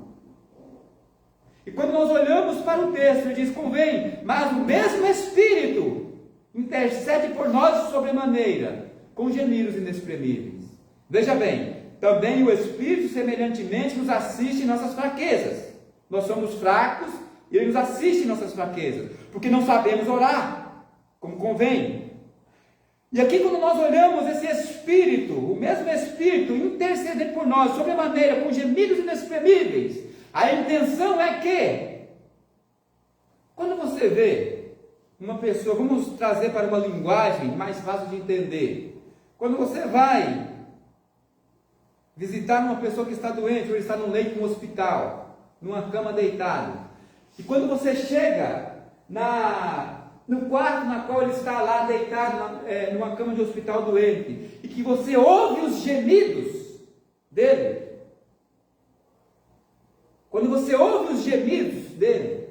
E quando nós olhamos para o texto, ele diz: convém, mas o mesmo Espírito intercede por nós sobremaneira, com gemidos inexprimíveis. Veja bem, também o Espírito semelhantemente nos assiste em nossas fraquezas. Nós somos fracos e Ele nos assiste em nossas fraquezas, porque não sabemos orar como convém. E aqui quando nós olhamos esse Espírito, o mesmo Espírito interceder por nós, sobremaneira, com gemidos inexprimíveis, a intenção é que, quando você vê uma pessoa, vamos trazer para uma linguagem mais fácil de entender, quando você vai visitar uma pessoa que está doente, ou está num leito de um hospital, numa cama deitado, e quando você chega no quarto na qual ele está lá deitado, numa cama de hospital doente, e que você ouve os gemidos dele, quando você ouve os gemidos dele,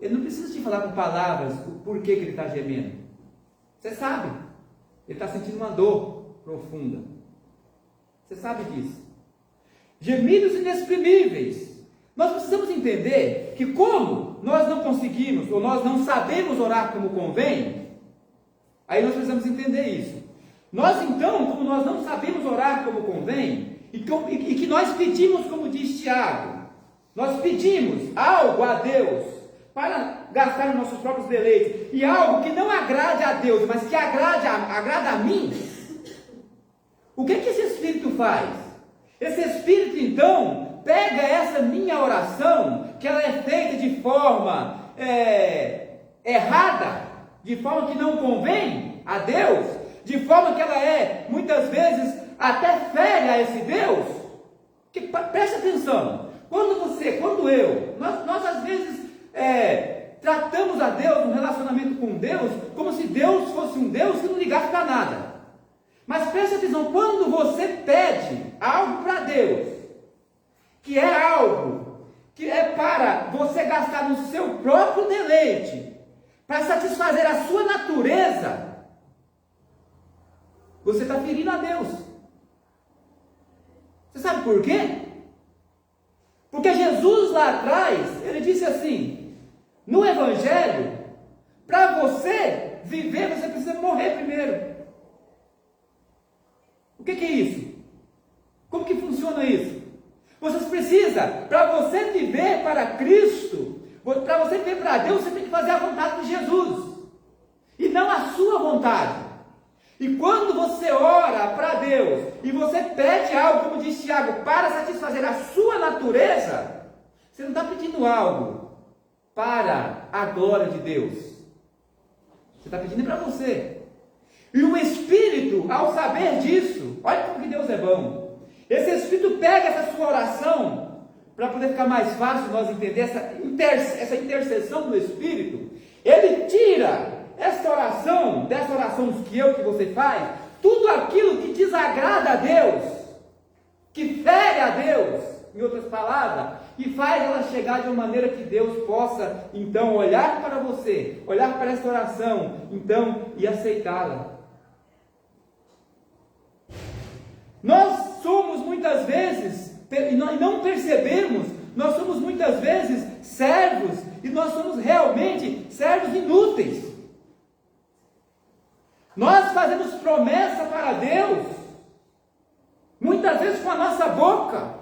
ele não precisa te falar com palavras o porquê que ele está gemendo. Você sabe, ele está sentindo uma dor profunda. Você sabe disso. Gemidos inexprimíveis. Nós precisamos entender que como nós não conseguimos, ou nós não sabemos orar como convém, aí nós precisamos entender isso. Nós então, como nós não sabemos orar como convém, e que nós pedimos, como diz Tiago, nós pedimos algo a Deus, para gastar os nossos próprios deleites, e algo que não agrade a Deus, mas que agrada a mim, o que esse Espírito faz? Esse Espírito então pega essa minha oração, que ela é feita de forma errada, de forma que não convém a Deus, de forma que ela muitas vezes, até fere a esse Deus, que preste atenção, nós às vezes tratamos a Deus, um relacionamento com Deus, como se Deus fosse um Deus que não ligasse para nada. Mas preste atenção, quando você pede algo para Deus, que é algo que é para você gastar no seu próprio deleite, para satisfazer a sua natureza, você está ferindo a Deus. Você sabe por quê? Porque Jesus lá atrás, ele disse assim, no Evangelho, para você viver, você precisa morrer primeiro. O que é isso? Como que funciona isso? natureza, para você viver para Cristo, para você viver para Deus, você tem que fazer a vontade de Jesus, e não a sua vontade. E quando você ora para Deus, e você pede algo, como diz Tiago, para satisfazer a sua natureza, você não está pedindo algo para a glória de Deus, você está pedindo para você. E o Espírito, ao saber disso, olha como que Deus é bom, esse Espírito pega essa sua oração, para poder ficar mais fácil nós entender essa intercessão do Espírito, ele tira esta oração, dessa oração que você faz, tudo aquilo que desagrada a Deus, que fere a Deus, em outras palavras, e faz ela chegar de uma maneira que Deus possa, então, olhar para você, olhar para esta oração, então, e aceitá-la. Nós somos muitas vezes, e nós não percebemos, nós somos muitas vezes servos, e nós somos realmente servos inúteis. Nós fazemos promessa para Deus, muitas vezes com a nossa boca,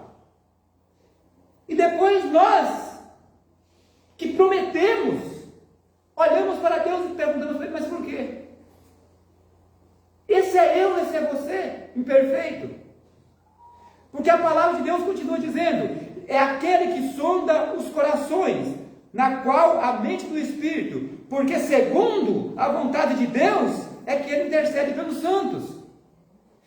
e depois nós, que prometemos, olhamos para Deus e perguntamos, mas por quê? Esse é eu, esse é você, imperfeito. Porque a palavra de Deus continua dizendo, é aquele que sonda os corações, na qual a mente do Espírito, porque segundo a vontade de Deus, é que ele intercede pelos santos.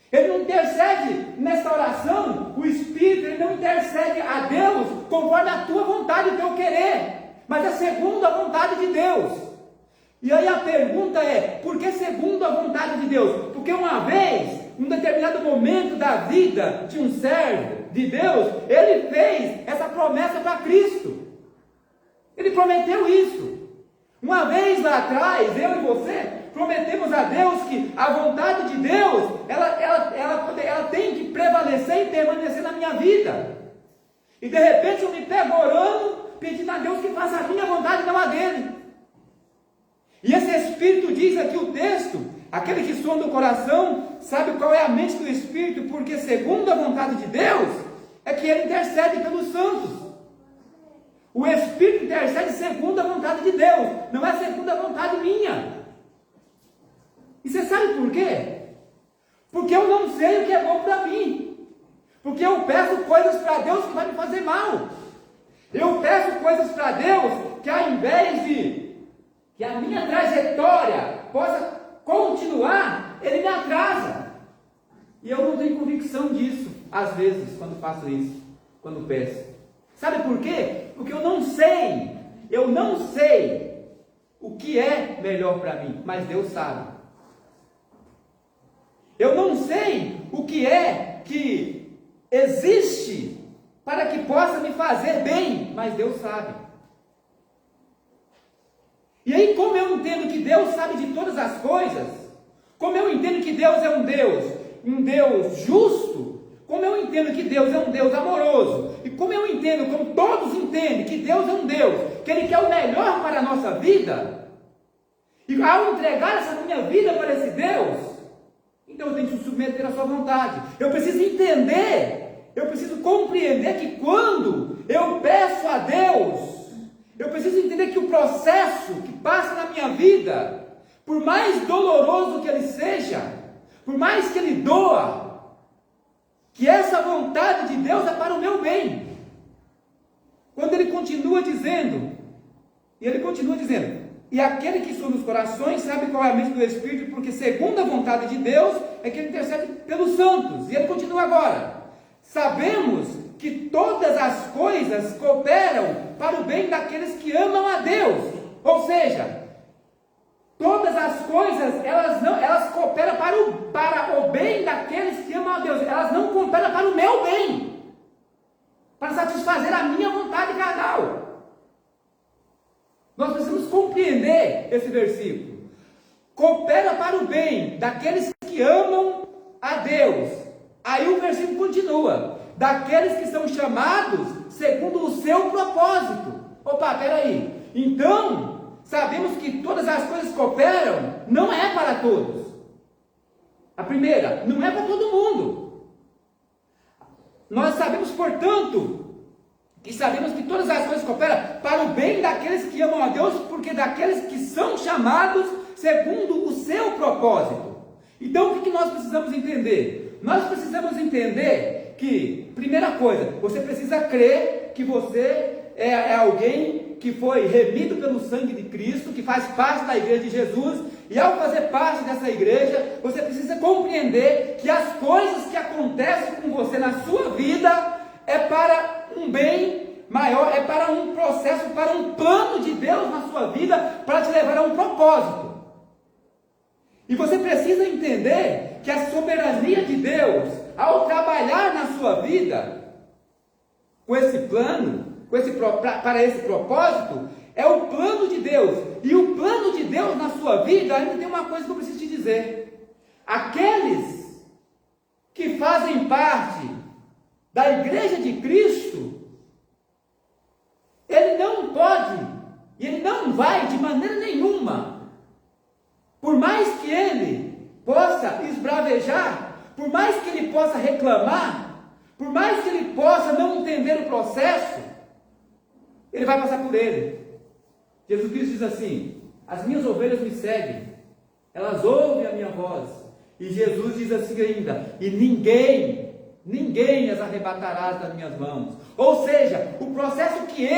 Ele não intercede nessa oração, o Espírito, ele não intercede a Deus conforme a tua vontade, o teu querer, mas é segundo a vontade de Deus. E aí a pergunta é, por que segundo a vontade de Deus? Porque uma vez, em um determinado momento da vida de um servo de Deus, ele fez essa promessa para Cristo. Ele prometeu isso. Uma vez lá atrás, eu e você, prometemos a Deus que a vontade de Deus, ela tem que prevalecer e permanecer na minha vida. E de repente eu me pego orando, pedindo a Deus que faça a minha vontade, não a dele. E esse Espírito diz aqui o texto, aquele que sonda o coração, sabe qual é a mente do Espírito, porque segundo a vontade de Deus, é que ele intercede pelos santos. O Espírito intercede segundo a vontade de Deus, não é segundo a vontade minha. E você sabe por quê? Porque eu não sei o que é bom para mim. Porque eu peço coisas para Deus que vai me fazer mal. Eu peço coisas para Deus que ao invés de que a minha trajetória possa continuar, ele me atrasa. E eu não tenho convicção disso, às vezes, quando faço isso, quando peço. Sabe por quê? Porque eu não sei o que é melhor para mim, mas Deus sabe. Eu não sei o que é que existe para que possa me fazer bem, mas Deus sabe. E aí, como eu entendo que Deus sabe de todas as coisas, como eu entendo que Deus é um Deus justo, como eu entendo que Deus é um Deus amoroso, e como eu entendo, como todos entendem, que Deus é um Deus, que Ele quer o melhor para a nossa vida, e ao entregar essa minha vida para esse Deus, então eu tenho que submeter à sua vontade. Eu preciso entender, eu preciso compreender que quando eu peço a Deus, eu preciso entender que o processo que passa na minha vida, por mais doloroso que ele seja, por mais que ele doa, que essa vontade de Deus é para o meu bem. Quando ele continua dizendo, e aquele que sonda os corações sabe qual é a mente do Espírito, porque segundo a vontade de Deus é que ele intercede pelos santos. E ele continua agora, sabemos que todas as coisas cooperam para o bem daqueles que amam a Deus. Ou seja, todas as coisas, elas cooperam para o bem daqueles que amam a Deus. Elas não cooperam para o meu bem, para satisfazer a minha vontade carnal. Nós precisamos compreender esse versículo. Coopera para o bem daqueles que amam a Deus. Aí o versículo continua, daqueles que são chamados segundo o seu propósito. Opa, peraí. Então, sabemos que todas as coisas cooperam, não é para todos. A primeira, não é para todo mundo. Nós sabemos, portanto, E sabemos que todas as coisas cooperam para o bem daqueles que amam a Deus, porque daqueles que são chamados segundo o seu propósito. Então o que nós precisamos entender? Nós precisamos entender que, primeira coisa, você precisa crer que você é alguém que foi remido pelo sangue de Cristo, que faz parte da igreja de Jesus, e ao fazer parte dessa igreja, você precisa compreender que as coisas que acontecem com você na sua vida é para um bem maior, é para um processo, para um plano de Deus na sua vida, para te levar a um propósito. E você precisa entender que a soberania de Deus, ao trabalhar na sua vida, com esse plano, para esse propósito, é o plano de Deus. E o plano de Deus na sua vida, ainda tem uma coisa que eu preciso te dizer. Aqueles que fazem parte da igreja de Cristo, ele não pode, e ele não vai de maneira nenhuma, por mais que ele possa esbravejar, por mais que ele possa reclamar, por mais que ele possa não entender o processo, ele vai passar por ele. Jesus Cristo diz assim: as minhas ovelhas me seguem, elas ouvem a minha voz. E Jesus diz assim ainda: e ninguém as arrebatará das minhas mãos. Ou seja, o processo que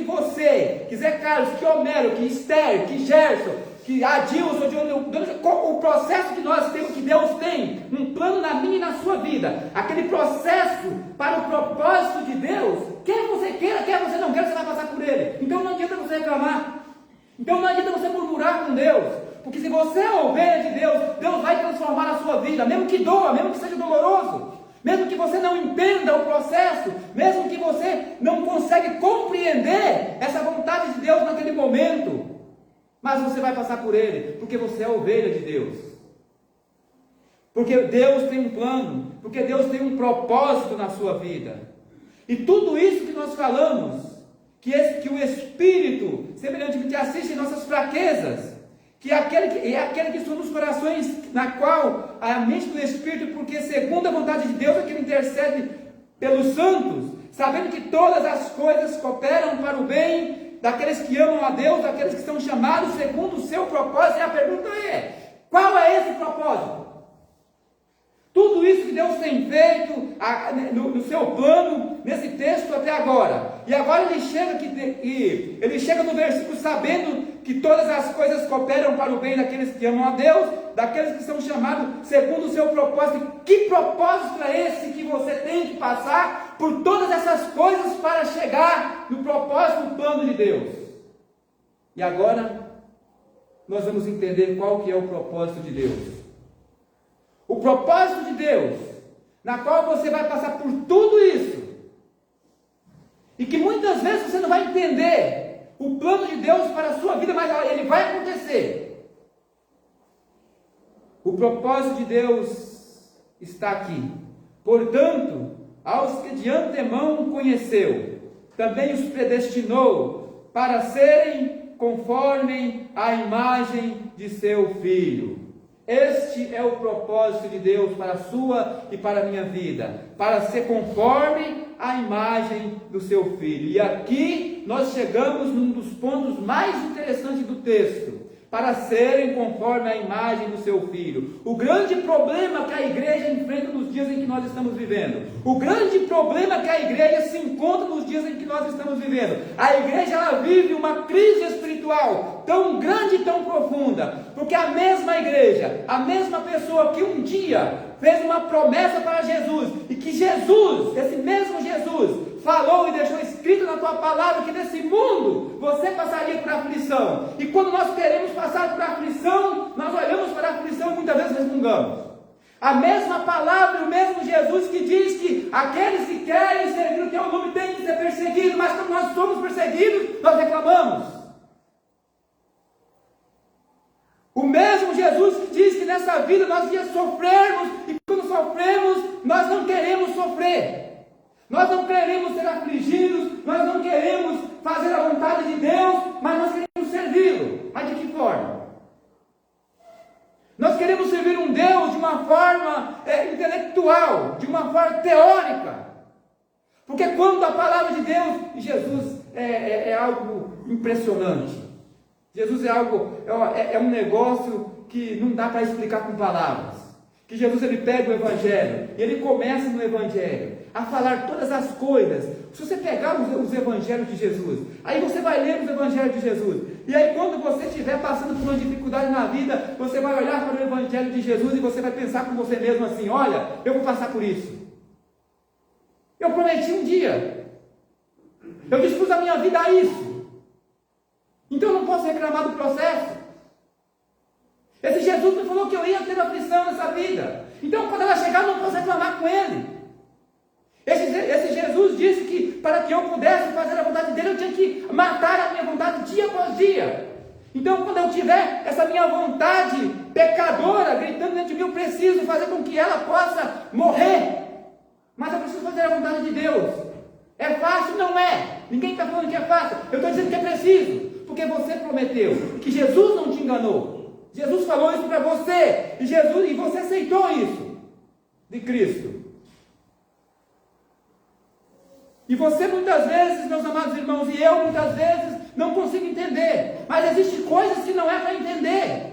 você, que Zé Carlos, que Homero, que Esther, que Gerson, que Adilson, o processo que nós temos, que Deus tem um plano na minha e na sua vida, aquele processo para o propósito de Deus, quer você queira, quer você não queira, você vai passar por ele. Então não adianta você reclamar, então não adianta você murmurar com Deus, porque se você é ovelha de Deus, Deus vai transformar a sua vida, mesmo que doa, mesmo que seja doloroso, mesmo que você não entenda o processo, mesmo que você não consiga compreender essa vontade de Deus naquele momento, mas você vai passar por ele, porque você é ovelha de Deus, porque Deus tem um plano, porque Deus tem um propósito na sua vida. E tudo isso que nós falamos, que o Espírito semelhantemente assiste em nossas fraquezas, que é aquele que são nos corações, na qual a mente do Espírito, porque segundo a vontade de Deus é que ele intercede pelos santos, sabendo que todas as coisas cooperam para o bem daqueles que amam a Deus, daqueles que são chamados segundo o seu propósito. E a pergunta é: qual é esse propósito? Tudo isso que Deus tem feito no seu plano, nesse texto até agora. E agora ele chega no versículo sabendo que todas as coisas cooperam para o bem daqueles que amam a Deus, daqueles que são chamados segundo o seu propósito. Que propósito é esse que você tem que passar por todas essas coisas para chegar no propósito, no plano de Deus? E agora nós vamos entender qual que é o propósito de Deus. O propósito de Deus, na qual você vai passar por tudo isso, e que muitas vezes você não vai entender o plano de Deus para a sua vida, mas ele vai acontecer. O propósito de Deus está aqui. Portanto, aos que de antemão conheceu, também os predestinou para serem conforme a imagem de seu Filho. Este é o propósito de Deus para a sua e para a minha vida, para ser conforme a imagem do seu Filho. E aqui nós chegamos num dos pontos mais interessantes do texto: para serem conforme a imagem do seu Filho. O grande problema que a igreja enfrenta nos dias em que nós estamos vivendo, o grande problema que a igreja se encontra nos dias em que nós estamos vivendo, a igreja ela vive uma crise espiritual tão grande e tão profunda, porque a mesma igreja, a mesma pessoa que um dia fez uma promessa para Jesus, e que Jesus, esse mesmo Jesus, falou e deixou escrito na tua palavra que nesse mundo você passaria por aflição. E quando nós queremos passar por aflição, nós olhamos para a aflição e muitas vezes resmungamos. A mesma palavra, o mesmo Jesus que diz que aqueles que querem servir o teu nome têm que ser perseguidos, mas quando nós somos perseguidos, nós reclamamos. O mesmo Jesus que diz que nessa vida nós ia sofrermos, e quando sofremos, nós não queremos sofrer. Nós não queremos ser afligidos, nós não queremos fazer a vontade de Deus, mas nós queremos servi-lo. Mas de que forma? Nós queremos servir um Deus de uma forma intelectual, de uma forma teórica. Porque quando a palavra de Deus, e Jesus é algo impressionante. Jesus é um negócio que não dá para explicar com palavras. Que Jesus ele pega o Evangelho, e ele começa no Evangelho a falar todas as coisas. Se você pegar os Evangelhos de Jesus, aí você vai ler os Evangelhos de Jesus, e aí quando você estiver passando por uma dificuldade na vida, você vai olhar para o Evangelho de Jesus e você vai pensar com você mesmo assim: olha, eu vou passar por isso. Eu prometi um dia, eu dispus a minha vida a isso, então eu não posso reclamar do processo. Esse Jesus me falou que eu ia ter aflição nessa vida, então quando ela chegar eu não posso reclamar com ele. Esse Jesus disse que para que eu pudesse fazer a vontade dele, eu tinha que matar a minha vontade dia após dia. Então quando eu tiver essa minha vontade pecadora gritando dentro de mim, eu preciso fazer com que ela possa morrer. Mas eu preciso fazer a vontade de Deus. É fácil? Não é. Ninguém está falando que é fácil. Eu estou dizendo que é preciso, porque você prometeu, que Jesus não te enganou. Jesus falou isso para você, e você aceitou isso de Cristo. E você muitas vezes, meus amados irmãos, e eu muitas vezes não consigo entender, mas existem coisas que não é para entender.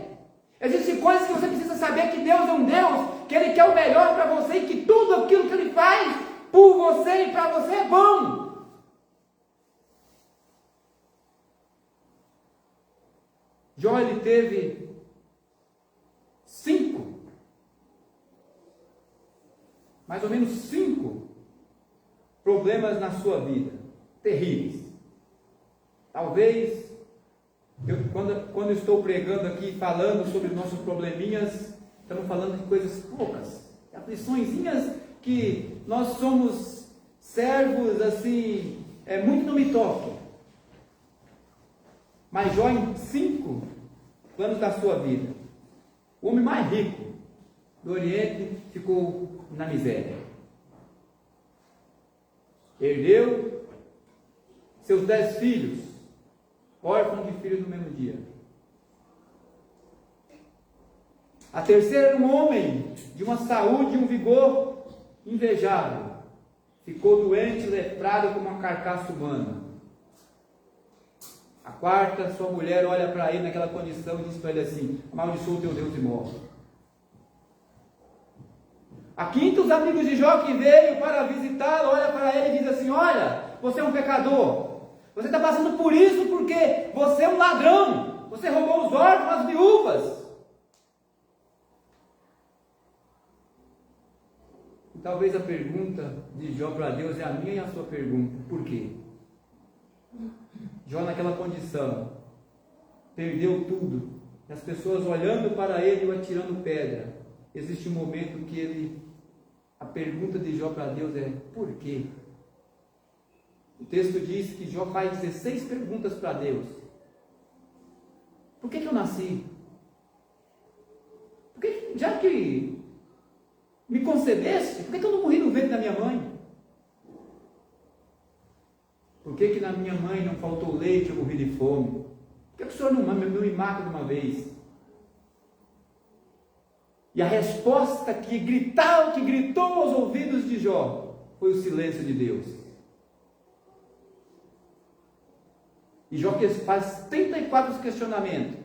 Existem coisas que você precisa saber que Deus é um Deus, que Ele quer o melhor para você, e que tudo aquilo que Ele faz por você e para você é bom. Jó, ele teve 5, mais ou menos 5 problemas na sua vida, terríveis. Talvez, quando eu estou pregando aqui, falando sobre nossos probleminhas, estamos falando de coisas poucas, afliçõezinhas que nós somos servos, assim, muito não me toque. Mas Jó, em 5 anos da sua vida, o homem mais rico do Oriente ficou na miséria. Herdeu seus 10 filhos, órfãos de filhos no mesmo dia. A terceira era um homem de uma saúde e um vigor invejável. Ficou doente, leprado como uma carcaça humana. A quarta, sua mulher olha para ele naquela condição e diz para ele assim: amaldiçoa o teu Deus e morre. A quinta, os amigos de Jó que veio para visitá-lo, olha para ele e diz assim: olha, você é um pecador, você está passando por isso porque você é um ladrão, você roubou os órfãos, as viúvas. E talvez a pergunta de Jó para Deus é a minha e a sua pergunta: por quê? Jó, naquela condição, perdeu tudo, e as pessoas olhando para ele e atirando pedra. Existe um momento que a pergunta de Jó para Deus é: por quê? O texto diz que Jó faz 16 perguntas para Deus. Por que eu nasci? Já que me concebeste, por que eu não morri no ventre da minha mãe? Por que na minha mãe não faltou leite e eu morri de fome? Por que o Senhor não me mata de uma vez? E a resposta que gritou aos ouvidos de Jó foi o silêncio de Deus. E Jó faz 34 questionamentos.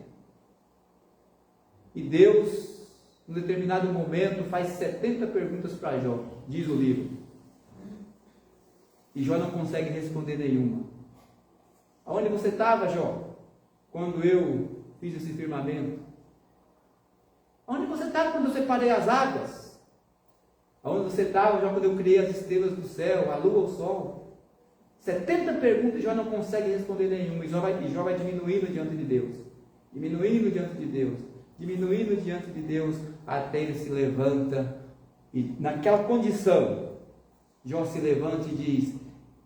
E Deus, em determinado momento, faz 70 perguntas para Jó, diz o livro. E Jó não consegue responder nenhuma. Aonde você estava, Jó, quando eu fiz esse firmamento? Aonde você estava quando eu separei as águas? Aonde você estava, Jó, quando eu criei as estrelas do céu, a lua, o sol? 70 perguntas e Jó não consegue responder nenhuma. E Jó vai diminuindo diante de Deus. Diminuindo diante de Deus. Diminuindo diante de Deus, até ele se levanta. E naquela condição, Jó se levanta e diz: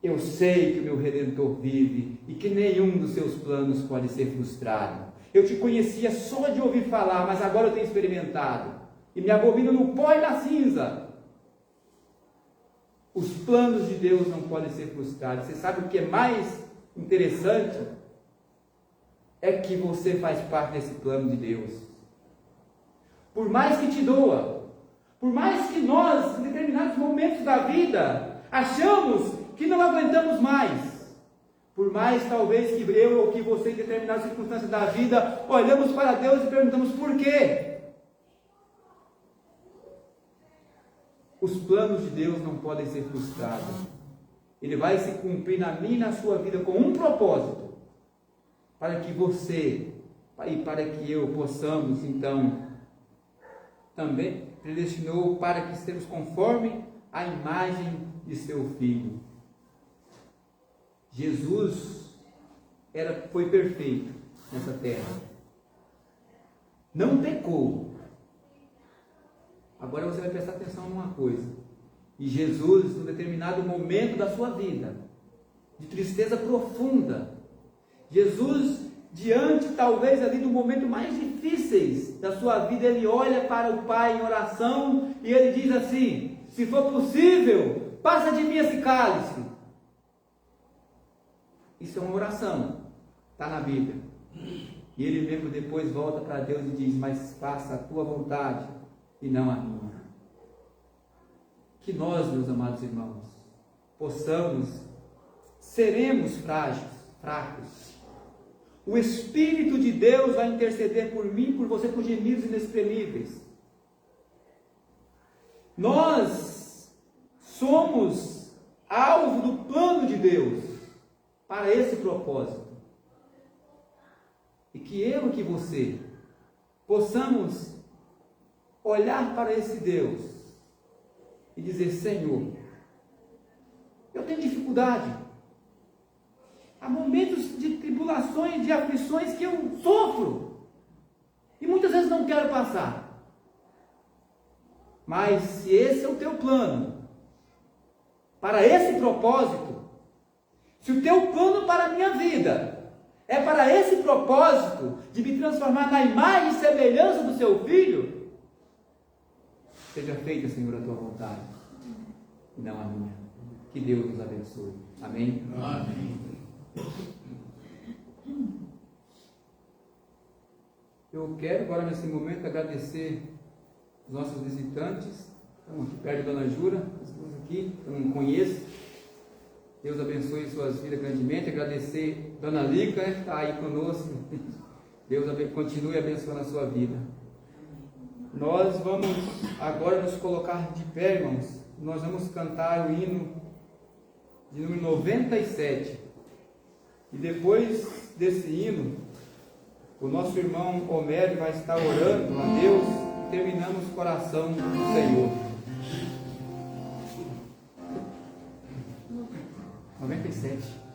eu sei que o meu Redentor vive e que nenhum dos seus planos pode ser frustrado. Eu te conhecia só de ouvir falar, mas agora eu tenho experimentado. E me abomino no pó e na cinza. Os planos de Deus não podem ser frustrados. Você sabe o que é mais interessante? É que você faz parte desse plano de Deus. Por mais que te doa, por mais que nós, em determinados momentos da vida, achamos que não aguentamos mais. Por mais talvez que eu ou que você em determinadas circunstâncias da vida, olhamos para Deus e perguntamos por quê? Os planos de Deus não podem ser frustrados. Ele vai se cumprir na minha e na sua vida com um propósito, para que você e para que eu possamos, então, também predestinou para que estejamos conforme a imagem de seu Filho. Jesus foi perfeito nessa terra. Não pecou. Agora você vai prestar atenção numa coisa. E Jesus, num determinado momento da sua vida, de tristeza profunda, Jesus, diante talvez ali do momento mais difíceis da sua vida, ele olha para o Pai em oração e ele diz assim: se for possível, passa de mim esse cálice. Isso é uma oração, está na Bíblia. E ele mesmo depois volta para Deus e diz: mas faça a tua vontade e não a minha. Que nós, meus amados irmãos, seremos frágeis, fracos. O Espírito de Deus vai interceder por mim, por você, por gemidos inexprimíveis. Nós somos alvo do plano de Deus para esse propósito. E que eu e que você possamos olhar para esse Deus e dizer: Senhor, eu tenho dificuldade. Há momentos de tribulações, de aflições que eu sofro e muitas vezes não quero passar. Mas se esse é o teu plano, para esse propósito, se o teu plano para a minha vida é para esse propósito de me transformar na imagem e semelhança do seu Filho, seja feita, Senhor, a tua vontade e não a minha. Que Deus nos abençoe. Amém? Amém. Eu quero agora nesse momento agradecer os nossos visitantes. Estamos aqui perto da Dona Jura, estamos aqui, eu não conheço. Deus abençoe suas vidas grandemente. Agradecer Dona Lica, que está aí conosco. Deus continue abençoando a sua vida. Nós vamos agora nos colocar de pé, irmãos. Nós vamos cantar o hino de número 97. E depois desse hino, o nosso irmão Homero vai estar orando a Deus e terminamos o coração do Senhor. 97.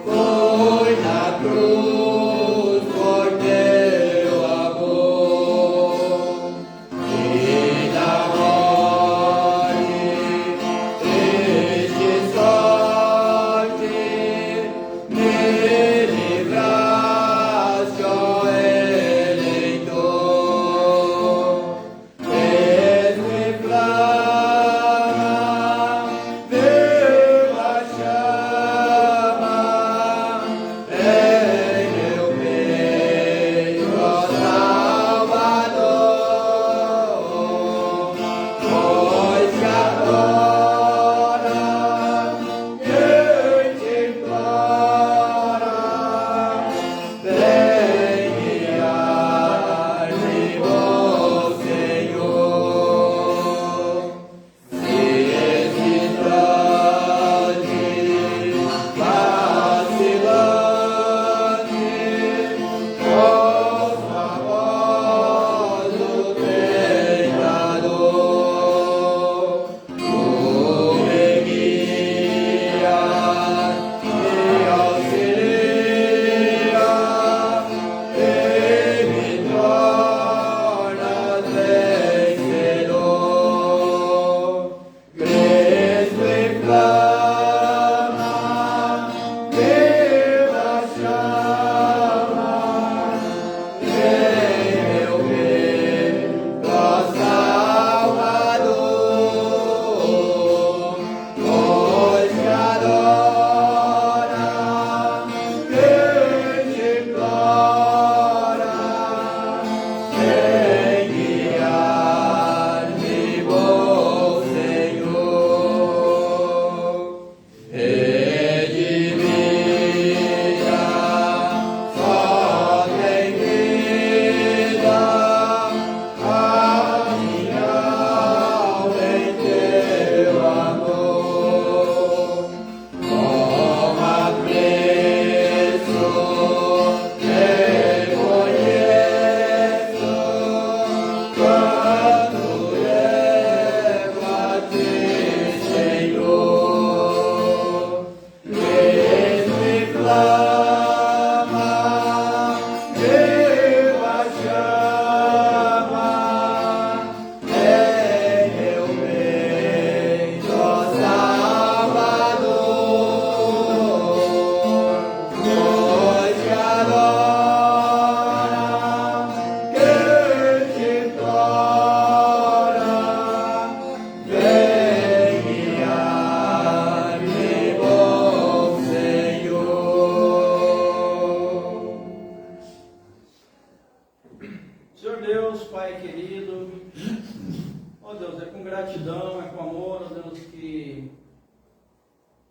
Foi na cruz, Cordeiro.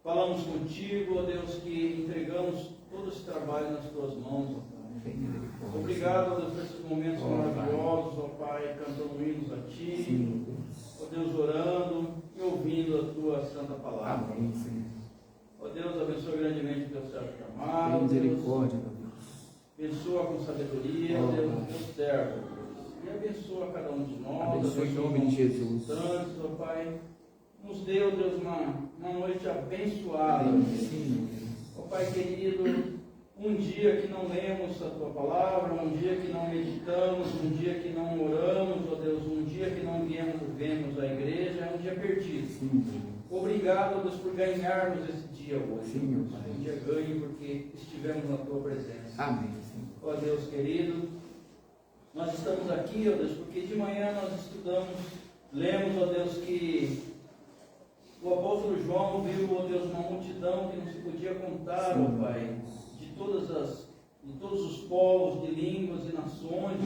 falamos contigo, ó Deus, que entregamos todo esse trabalho nas tuas mãos, ó Pai. Obrigado, ó Deus, por esses momentos maravilhosos, ó Pai, cantando hinos a Ti, ó Deus, orando e ouvindo a Tua santa palavra. Amém, Senhor. Ó Deus, abençoa grandemente o Teu servo chamado. Misericórdia, Abençoa com sabedoria, ó Deus, o Teu servo. E abençoa cada um de nós. Abençoa em nome de Jesus. Trânsito, ó Pai. Nos deu, Deus, uma noite abençoada. Sim. Ó Pai querido, um dia que não lemos a Tua palavra, um dia que não meditamos, um dia que não oramos, ó Deus, um dia que não vemos a igreja, é um dia perdido. Sim. Obrigado, ó Deus, por ganharmos esse dia hoje. Sim, Pai. Um dia ganho porque estivemos na Tua presença. Amém, Senhor. Ó Deus querido, nós estamos aqui, ó Deus, porque de manhã nós estudamos, lemos, ó Deus, que o apóstolo João viu, ó Deus, uma multidão que não se podia contar, ó Pai, de todos os povos, de línguas e nações.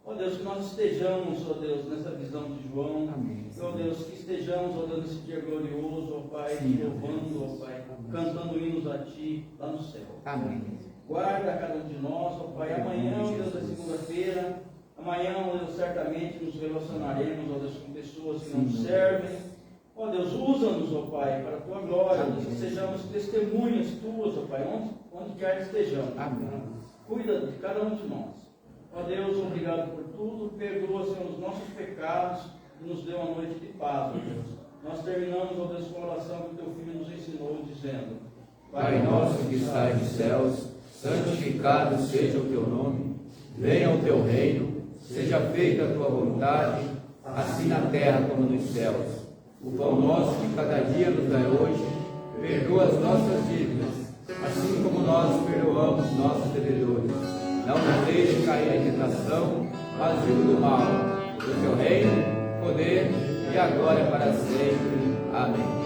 Ó Deus, que nós estejamos, ó Deus, nessa visão de João. Amém. Ó Deus, que estejamos, ó Deus, nesse dia glorioso, ó Pai, te louvando, ó Pai, cantando hinos a Ti lá no céu. Amém. Guarda cada um de nós, ó Pai. Amanhã, ó Deus, é segunda-feira. Amanhã, ó Deus, certamente nos relacionaremos, ó Deus, com pessoas que não nos servem. Ó Deus, usa-nos, ó Pai, para a Tua glória, Deus, que sejamos testemunhas Tuas, ó Pai, onde quer que estejamos. Amém. Cuida de cada um de nós. Ó Deus, obrigado por tudo. Perdoa, Senhor, os nossos pecados e nos dê uma noite de paz, ó Deus. Nós terminamos, ó Deus, com a oração que o Teu Filho nos ensinou, dizendo: Pai nosso que estás nos céus, santificado seja o Teu nome. Venha o Teu reino. Seja feita a Tua vontade, assim na terra como nos céus. O pão nosso de cada dia nos dai hoje. Perdoa as nossas dívidas, assim como nós perdoamos nossos devedores. Não nos deixe cair em tentação, mas livre do mal. Do Teu reino, poder e a glória para sempre. Amém.